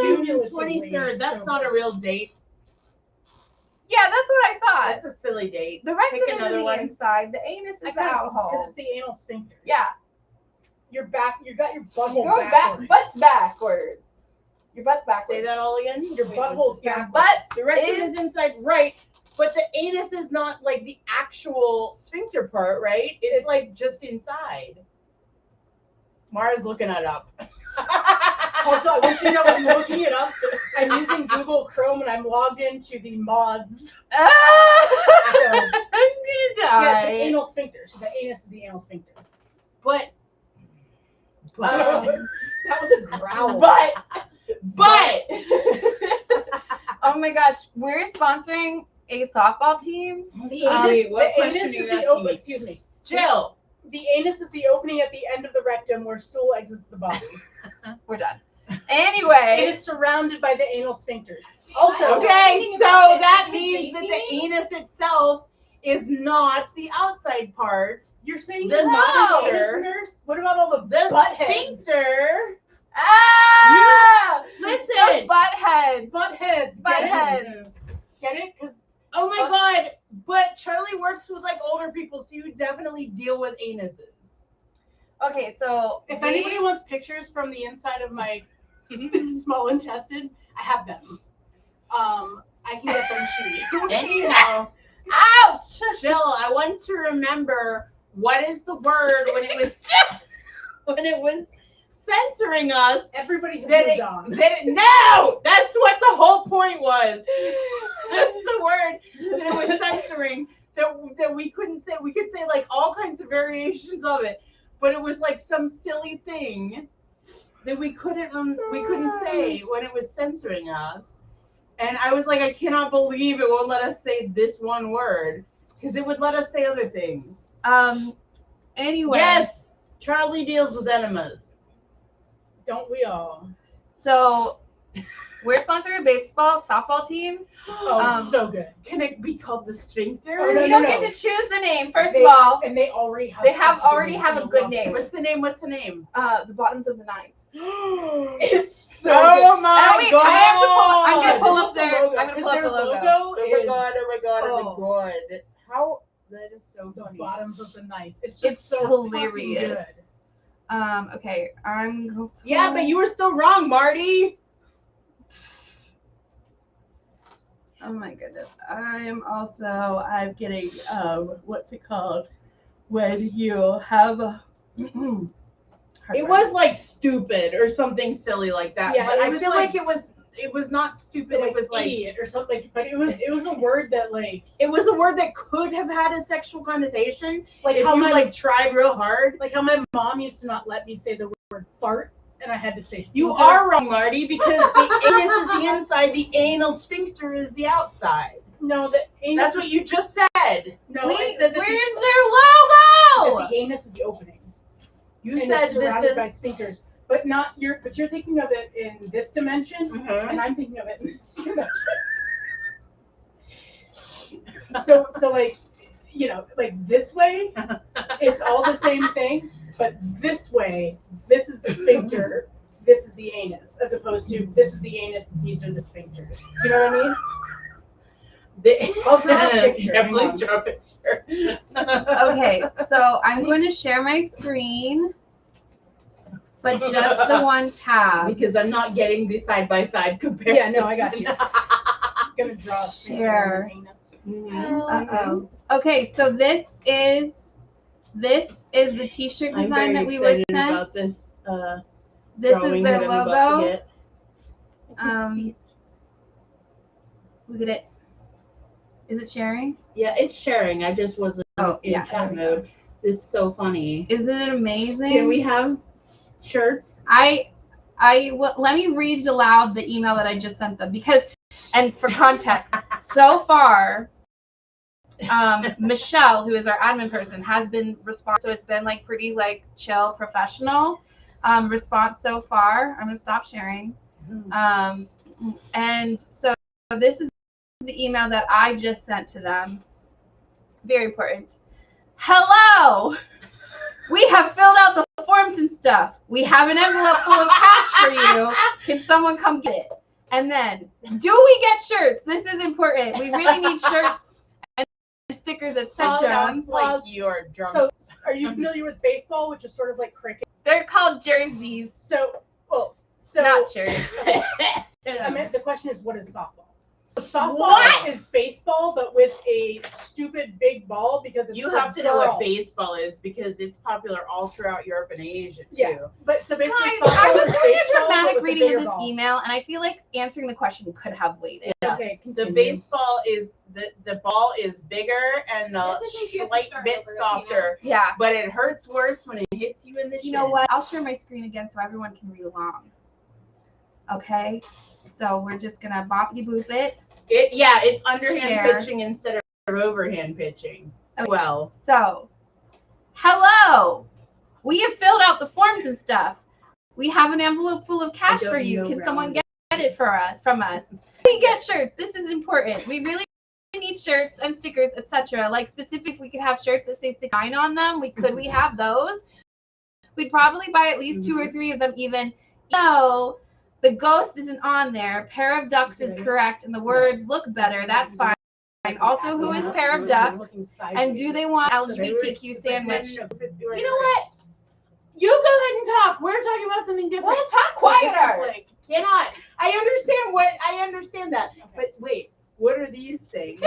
Cumulatively, 23rd. That's so not a much. real date. Yeah, that's what I thought. That's a silly date. The rectum Pick is another the one. inside. The anus is the Because alcohol. it's the anal sphincter. Yeah. You're back. You got your butthole Go back. backwards. Butt's backwards. Your butt's backwards. Say that all again. Your butthole's Your backwards. butt The rectum is inside, right? But the anus is not like the actual sphincter part, right? It's like just inside. Mara's looking it up. Also, I want you to know I'm looking it up. I'm using Google Chrome and I'm logged into the mods. I'm gonna Yeah, it's the anal sphincter. So the anus is the anal sphincter. But That was a growl. but Oh my gosh, we're sponsoring a softball team. The Wait, anus, what the question anus are you is the asking open. me? Excuse me. Jill. The anus is the opening at the end of the rectum where stool exits the body. We're done. It Anyway, is surrounded by the anal sphincters. Also, Okay, so that means that the anus itself is not the outside part. you're saying The it's not an sphincter. anus nurse? What about all the The butt heads? sphincter. the butt heads. Butt heads. Butt Get it? heads. Get it? Because Oh my god! But Charlie works with like older people, so you definitely deal with anuses. Okay, so if anybody wants pictures from the inside of my small intestine, I have them. I can get them to you. Anyhow, ouch! Jill, I want to remember what is the word when it was censoring us. Everybody has That moved it, on. no, that's what the whole point was. That's the word that it was censoring. That we couldn't say. We could say like all kinds of variations of it, but it was like some silly thing that we couldn't say when it was censoring us. And I was like, I cannot believe it won't let us say this one word because it would let us say other things. Anyway. Yes, Charlie deals with enemas. Don't we all? So we're sponsoring a baseball softball team. Oh, so good. Can it be called the sphincter? Oh, You no, don't no. get to choose the name. First They- of all, and they already have. they have such a good already name. have I a good love name. What's the name? What's the name? The bottoms of the ninth. It's so Oh good. my wait, god! I'm gonna pull up the their. logo, I'm gonna 'cause pull up their the logo. Oh my is god! Oh my god! Oh my Oh. god! How? That is so the funny. bottoms of the knife. It's just It's so hilarious. fucking good. Okay, I'm. Yeah, but you were still wrong, Marty. Oh my goodness. I'm getting what's it called when you have it was like stupid or something silly like that. Yeah, but it I was feel like- like it was not stupid. Like It was like idiot or something. But it was a word that like it was a word that could have had a sexual connotation if how you my like tried real hard. like how my mom used to not let me say the word fart, and I had to say. You stupid. are wrong, Marty, because the anus is the inside, the anal sphincter is the outside. No, the anus. That's what you just said. No, I Wait, said that where's the, their logo? that the anus is the opening. You And said it's surrounded that by sphincters, but you're thinking of it in this dimension, Mhm. and I'm thinking of it in this dimension. so like, like this way, it's all the same thing, but this way, this is the sphincter, this is the anus, as opposed to this is the anus, these are the sphincters. You know what I mean? I'll draw a picture. Yeah, Hang please on. draw a picture. Okay, so I'm going to share my screen, but just the one tab. Because I'm not getting the side by side comparison. Yeah, no, I got you. I'm gonna draw a sphincter Share. on your anus. Mhm. Uh-oh. Okay, so this is the t-shirt I'm design very that we were excited sent. about this. This is drawing their that I'm about to logo. get. I can't see it. Look at it. Is it sharing? Yeah, it's sharing. I just wasn't in yeah. chat mode. This is so funny. Isn't it amazing? Can we have shirts? Let me read aloud the email that I just sent them because And for context, so far, Michelle, who is our admin person, has been responsive. So it's been like pretty like chill, professional response so far. I'm gonna stop sharing. And so this is the email that I just sent to them. Very important. Hello! We have filled out the forms and stuff. We have an envelope full of cash for you. Can someone come get it? And then, do we get shirts? This is important. We really need shirts and stickers, etc. Sounds like you're drunk. So, are you familiar with baseball, which is sort of like cricket? They're called jerseys. So Not shirts. I meant the question is, what is softball? So softball is baseball, but with a stupid big ball because it's You for have to know what girls. baseball is because it's popular all throughout Europe and Asia too. Yeah, but so basically, Guys, softball I was is doing a baseball, but dramatic with a reading of bigger this ball. email, and I feel like answering the question could have waited. Yeah. Okay, The continue. baseball is the ball is bigger and a slight bit softer, Yeah. but it hurts worse when it hits you in the shin. You know what? I'll share my screen again so everyone can read along. Okay? So we're just going to boppity boop it. It's underhand Share. pitching instead of overhand pitching. Okay. Well, So, hello! We have filled out the forms and stuff. We have an envelope full of cash for you. Can someone get it from us? We get shirts. This is important. We really need shirts and stickers, etc. Like specific, we could have shirts that say 69 on them. We have those. We'd probably buy at least 2 or 3 of them even. No, the ghost isn't on there. Pair of ducks is correct, and the words look better. That's fine. Also, who is pair of ducks? And do they want LGBTQ sandwich? you know what? You go ahead and talk. We're talking about something different. Well, talk So this is quieter. like, cannot. I understand that. But wait, what are these things?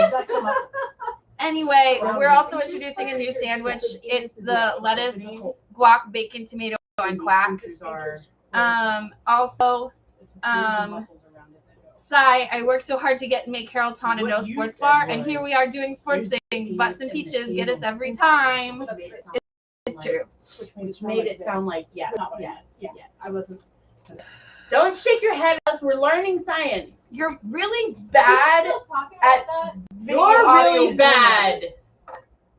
Anyway, we're also introducing a new sandwich. It's the lettuce, guac, bacon, tomato, and quack. Also, Sai, I worked so hard to make Carrollton a no sports bar, and here we are doing sports things. Butts and peaches get us every time. It's true. Which made it sound like yes. I wasn't. Don't shake your head at us. We're learning science. You're really bad at video You're audio really format. bad.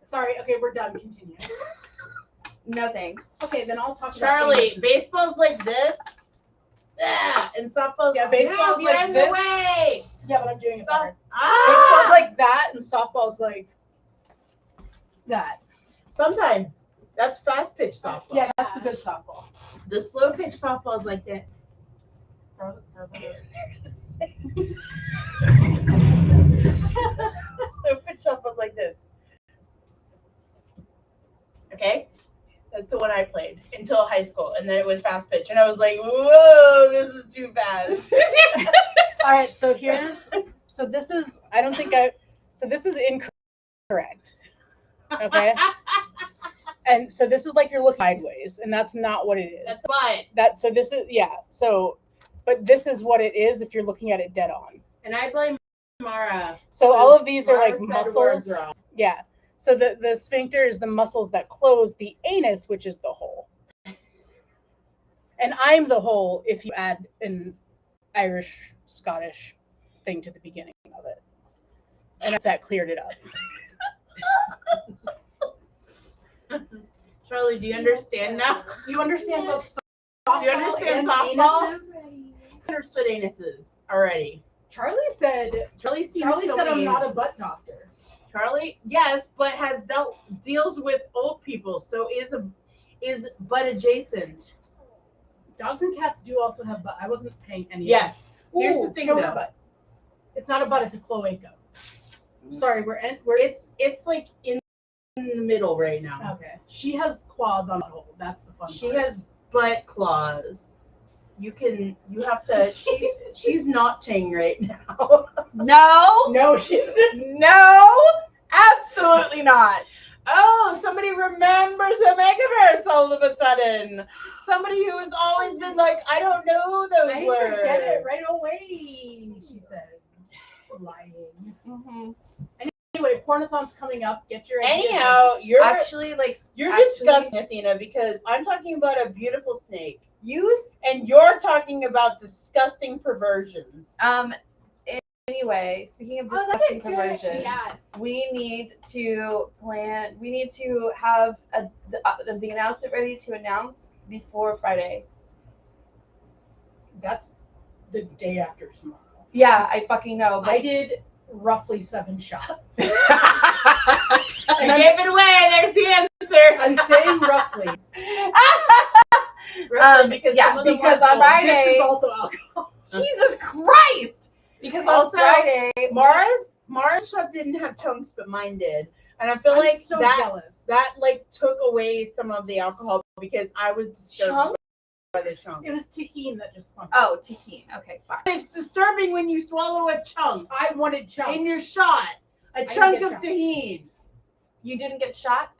Sorry. Okay, we're done. Continue. No thanks. Okay, then I'll talk. Charlie, about baseball's like this. And softball's baseball's you're like in this. the way. Yeah, but I'm doing it better. Ah! Baseball's like that, and softball's like that. Sometimes that's fast pitch softball. Yeah, that's the good softball. The slow pitch softball is like that. Slow pitch softball is like this. Okay, that's the one I played until high school, and then it was fast pitch, and I was like, whoa, this is too fast. All right, so this is incorrect. Okay. And so this is like you're looking sideways, and that's not what it is. That's what. But this is what it is if you're looking at it dead on. And I blame Mara. So all of these are Mara like said muscles. words wrong. Yeah. So the sphincter is the muscles that close the anus, which is the hole. And I'm the hole if you add an Irish, Scottish thing to the beginning of it. And if that cleared it up. Charlie, do you understand now? Do you understand both Do you understand softball? I understood anuses already. Charlie said I'm not a butt doctor. Charlie, yes, but deals with old people, so is butt adjacent. Dogs and cats do also have butt. I wasn't paying any. Yes. Ooh, Here's the thing show me though. a butt. It's not a butt. It's a cloaca. Sorry, It's like in the middle right now. okay. She has claws on the hole. That's the fun. She part. has butt claws. You have to. She's notching right now. No, absolutely not. Oh, somebody remembers a Megaverse all of a sudden. Somebody who has always been like, I don't know those I words. get it right away. She said, lying. Mm-hmm. Anyway, Pornathon's coming up. Get your ideas Anyhow, you're Actually, disgusting, Athena, because I'm talking about a beautiful snake. And you're talking about disgusting perversions. Anyway, speaking of Oh, that's discussing a good. conversions, Yes. we need to plan. We need to have the announcement ready to announce before Friday. That's the day after tomorrow. Yeah, I fucking know. But I did roughly 7 shots. I gave it away. There's the answer. I'm saying roughly. Because yeah, some of them because were on full. Friday- This is also alcohol. Jesus Christ! Because Also, on Friday, Mara's shot didn't have chunks, but mine did, and I feel I'm like so that jealous. took away some of the alcohol because I was disturbed chunk. by the chunk. It was tahini that just pumped. Oh, tahini. Okay, fine. It's disturbing when you swallow a chunk I wanted chunks. in your shot. A didn't chunk get of chunks. tahini. You didn't get shots.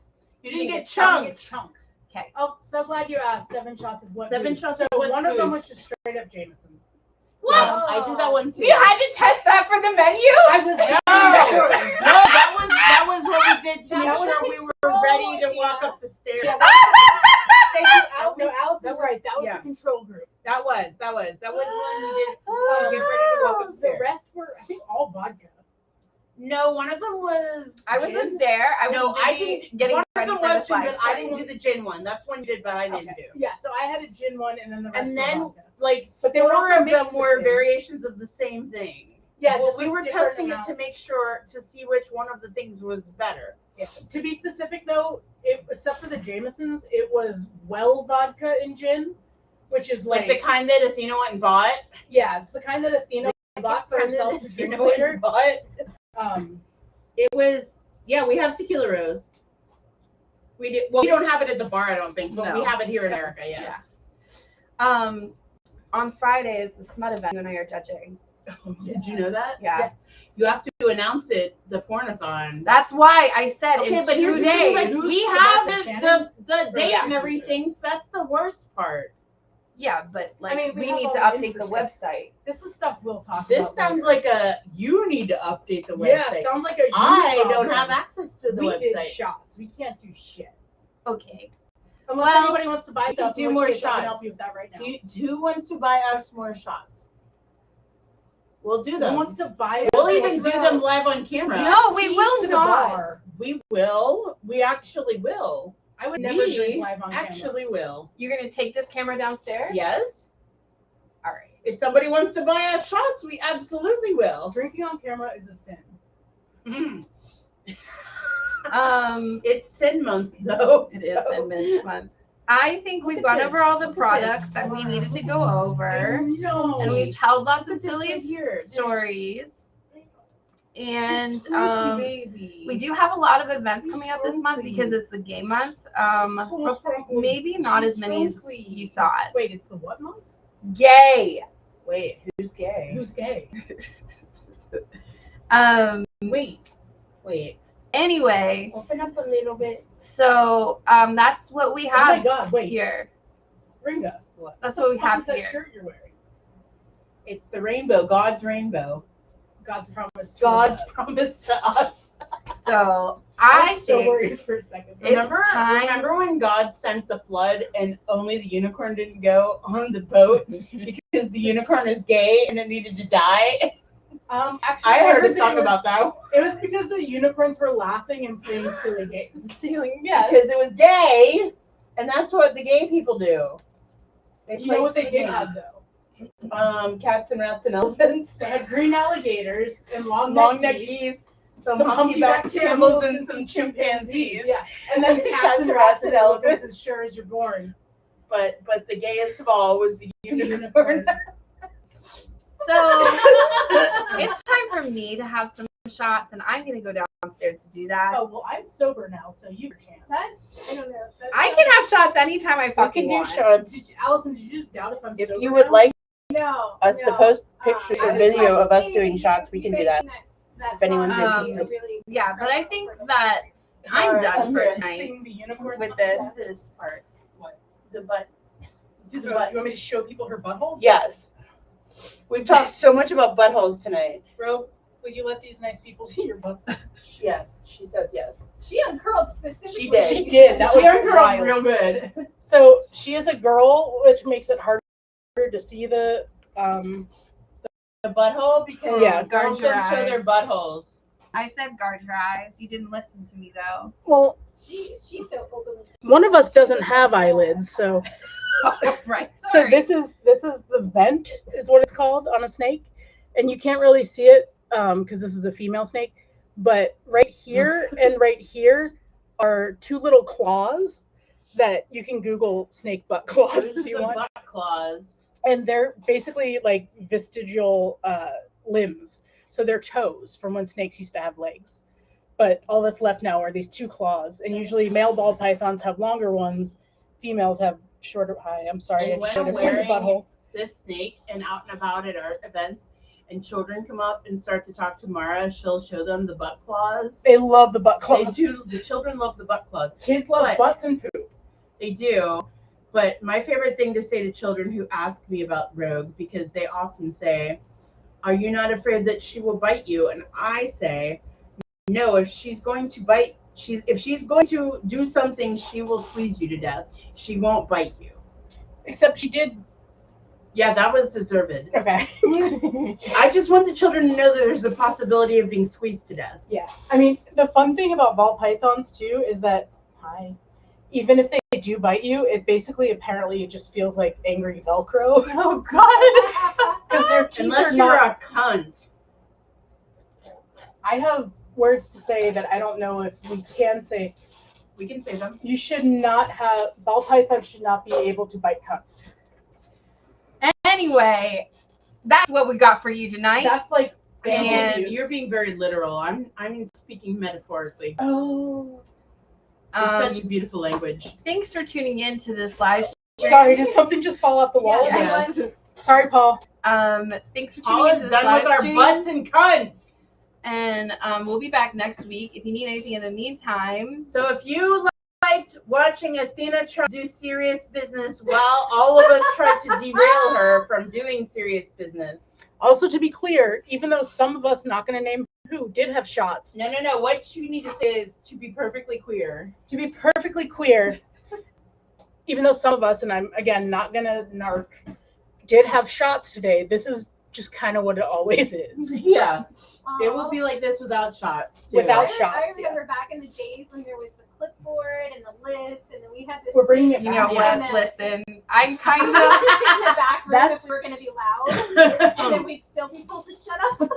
You didn't get I didn't chunks. get chunks. Okay. Oh, so glad you asked. 7 shots of what? 7 booze? shots So of what one of them booze? was just straight up Jameson. What? No. I did that one too. You had to test that for the menu. I was No, sure. no, that was what we did to make That was sure we were control, ready to walk yeah. up the stairs. Yeah, Thank you, No, Allison's That right. That was yeah. the control group. That was when we did to get ready to walk The upstairs. rest were, I think, all vodka. No, one of them was. I gin. wasn't there. I was No, I busy didn't. getting One of ready them for was this gin, live but I stream. didn't do the gin one. That's one you did, but I didn't do. Yeah, so I had a gin one, and then the rest And were then, vodka. like, But they were 4 also of them mixed were with things. variations of the same thing. Yeah, well, just we with were different testing amounts. it to make sure to see which one of the things was better. Yeah. To be specific, though, except for the Jamesons, it was well vodka and gin, which is Like the kind that Athena went and bought. yeah, it's the kind that Athena bought for herself to drink later. It was we have tequila rose. We did well. We don't have it at the bar, I don't think, but No. we have it here in America. Yes. On Friday is the smut event. You and I are judging. Did you know that? Yeah. You have to announce it. The pornathon. That's why I said Okay, in but 2 here's the days. thing, like, Who's we the have best the Shannon? date Yeah. and everything, so that's the worst part. Yeah, but like I mean, we we have need all to the update the infrastructure. website. This is stuff we'll talk This about. sounds later. like you need to update the Yeah, website. sounds like a I you don't problem. have access to the We website. did shots. We can't do shit. Okay. Unless Well, anybody wants to buy we can stuff, do in more which case I shots. can help you with that right now. Who wants to buy us more shots? We'll do them. Who wants to buy? We'll us even do more them live on camera. No, we keys will to the not. bar? We will. We actually will. I would never drink We live on camera. actually will. You're gonna take this camera downstairs? Yes. All right. If somebody wants to buy us shots, we absolutely will. Drinking on camera is a sin. It's Sin Month though. It is in mid-month. I think we've gone over all the products that we needed to go over, No. and we've told lots of Look at this silly right here. stories. And Baby. we do have a lot of events coming up this month because it's the gay month. But maybe not as many as you thought. Wait, it's the what month? Gay. Wait, who's gay? Who's gay? Wait. Anyway, Open up a little bit. so that's what we Oh my have God! Wait, here. Ringa. That's what we What have is that here. shirt you're wearing? It's the rainbow, God's rainbow. God's promise. To God's us. promise to us. So I I was so think worried for a second. It's Remember when God sent the flood and only the unicorn didn't go on the boat because the unicorn is gay and it needed to die? Actually, I heard a that song it about that. It was because the unicorns were laughing and playing silly games. yeah. Because it was gay, and that's what the gay people do. They You know what they silly did games. have though? Cats and rats and elephants. They had green alligators and long Long neck neck geese. geese. Some humpback humpback camels and some chimpanzees. Yeah, and then cats and rats and elephants as sure as you're born. But the gayest of all was the unicorn. So it's time for me to have some shots, and I'm gonna go downstairs to do that. Oh well, I'm sober now, so you have a chance. I don't know. I can have shots anytime I We fucking can do want. shots. Allison, did you just doubt if I'm If sober you would now? like No. us to no. post pictures I or was video of us thinking doing shots, we can do that. If anyone's interested. Really Yeah, but I think that I'm done for tonight Sing the unicorn with song? this. This part. What? The butt. Do the You butt. want me to show people her butthole? Yes. We've talked so much about buttholes tonight. Bro, will you let these nice people see your butt? Yes, she says yes. She uncurled specifically. She did. She did. That She was uncurled wild. real good. So she is a girl, which makes it harder to see the a butthole because Yeah. girls don't show their buttholes. I said guard your eyes. You didn't listen to me though. Well, She's so openly. one of us doesn't have eyelids, so Right. so Sorry. this is the vent is what it's called on a snake, and you can't really see it because this is a female snake. But right here and right here are two little claws that you can Google snake butt claws if you want. Butt claws. And they're basically like vestigial limbs. So they're toes from when snakes used to have legs. But all that's left now are these two claws. And usually male ball pythons have longer ones. Females have shorter. Hi, I'm sorry. And I just when showed I'm everyone the wearing butthole. this snake and out and about at our events, and children come up and start to talk to Mara, she'll show them the butt claws. They love the butt They claws. do. The children love the butt claws. Kids love But- butts and poop. They do. But my favorite thing to say to children who ask me about Rogue, because they often say, "Are you not afraid that she will bite you?" And I say, "No, if she's going to bite, if she's going to do something, she will squeeze you to death. She won't bite you." Except she did. Yeah, that was deserved. Okay. I just want the children to know that there's a possibility of being squeezed to death. Yeah. I mean, the fun thing about ball pythons too is that, even if they do bite you, it basically apparently it just feels like angry Velcro. Oh God! Because their teeth Unless are you're not. a cunt. I have words to say that I don't know if we can say. We can say them. You should not have ball pythons should not be able to bite cunt. Anyway, that's what we got for you tonight. That's like And You're being very literal. I'm speaking metaphorically. oh. It's such a beautiful language. Thanks for tuning in to this live stream. Sorry, did something just fall off the wall? Yeah. Yes. Sorry, Paul. Thanks for Paul tuning in is to this done live with our stream. butts and cunts. And we'll be back next week. If you need anything in the meantime, So if you liked watching Athena try to do serious business while all of us tried to derail her from doing serious business. Also, to be clear, even though some of us, not going to name who, did have shots, No. What you need to say is to be perfectly queer. to be perfectly clear, even though some of us, and I'm again not going to narc, did have shots today, this is just kind of what it always is. Yeah. It will be like this without shots. too. Without I shots, remember back in the days when there was the clipboard and the list, and then we had to. We're bringing it you back. know Yeah. what? Listen, I'm kind We of. had to sit in the back room That's- if we were going to be loud, and then we'd still be told to shut up.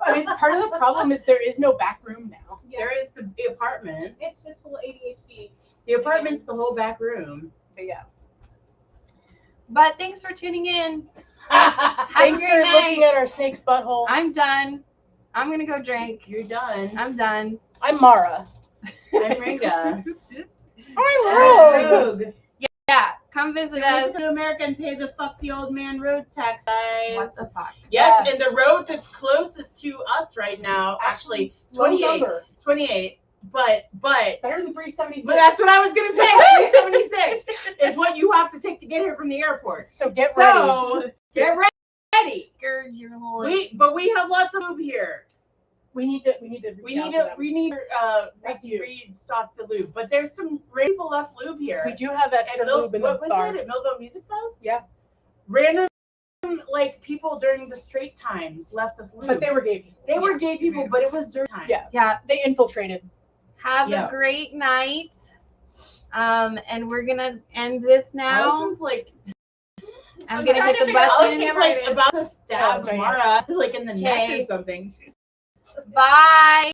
I mean, part of the problem is there is no back room now. Yeah, There is the apartment. it's just full of ADHD. The apartment's the whole back room. But yeah. But thanks for tuning in. Have Thanks a for great looking night. at our snake's butthole. I'm done. I'm gonna go drink. You're done. I'm done. I'm Mara. I'm Ringa. I'm Rogue. Yeah, come visit us. Come to America and pay the fuck the old man road tax, guys. What the fuck? Yes, and the road that's closest to us right now, actually, 28, but Better than 376. that's what I was gonna say. 376 is what you have to take to get here from the airport. So get ready. So get ready. Gird your loins. We have lots of lube here. We need to That's you. restock the lube, but there's some people left lube here. We do have extra At lube in the what was bar. it at Millville Music Fest? Yeah. Random like people during the straight times left us lube. But they were gay people. They were gay people, but it was during time. Yes. Yeah. They infiltrated. Have Yeah. a great night. And we're gonna end this now. Allison's like I'm gonna hit the Allison's button. like about to stab Oh, Diana. Mara like in the neck Okay. or something. Bye.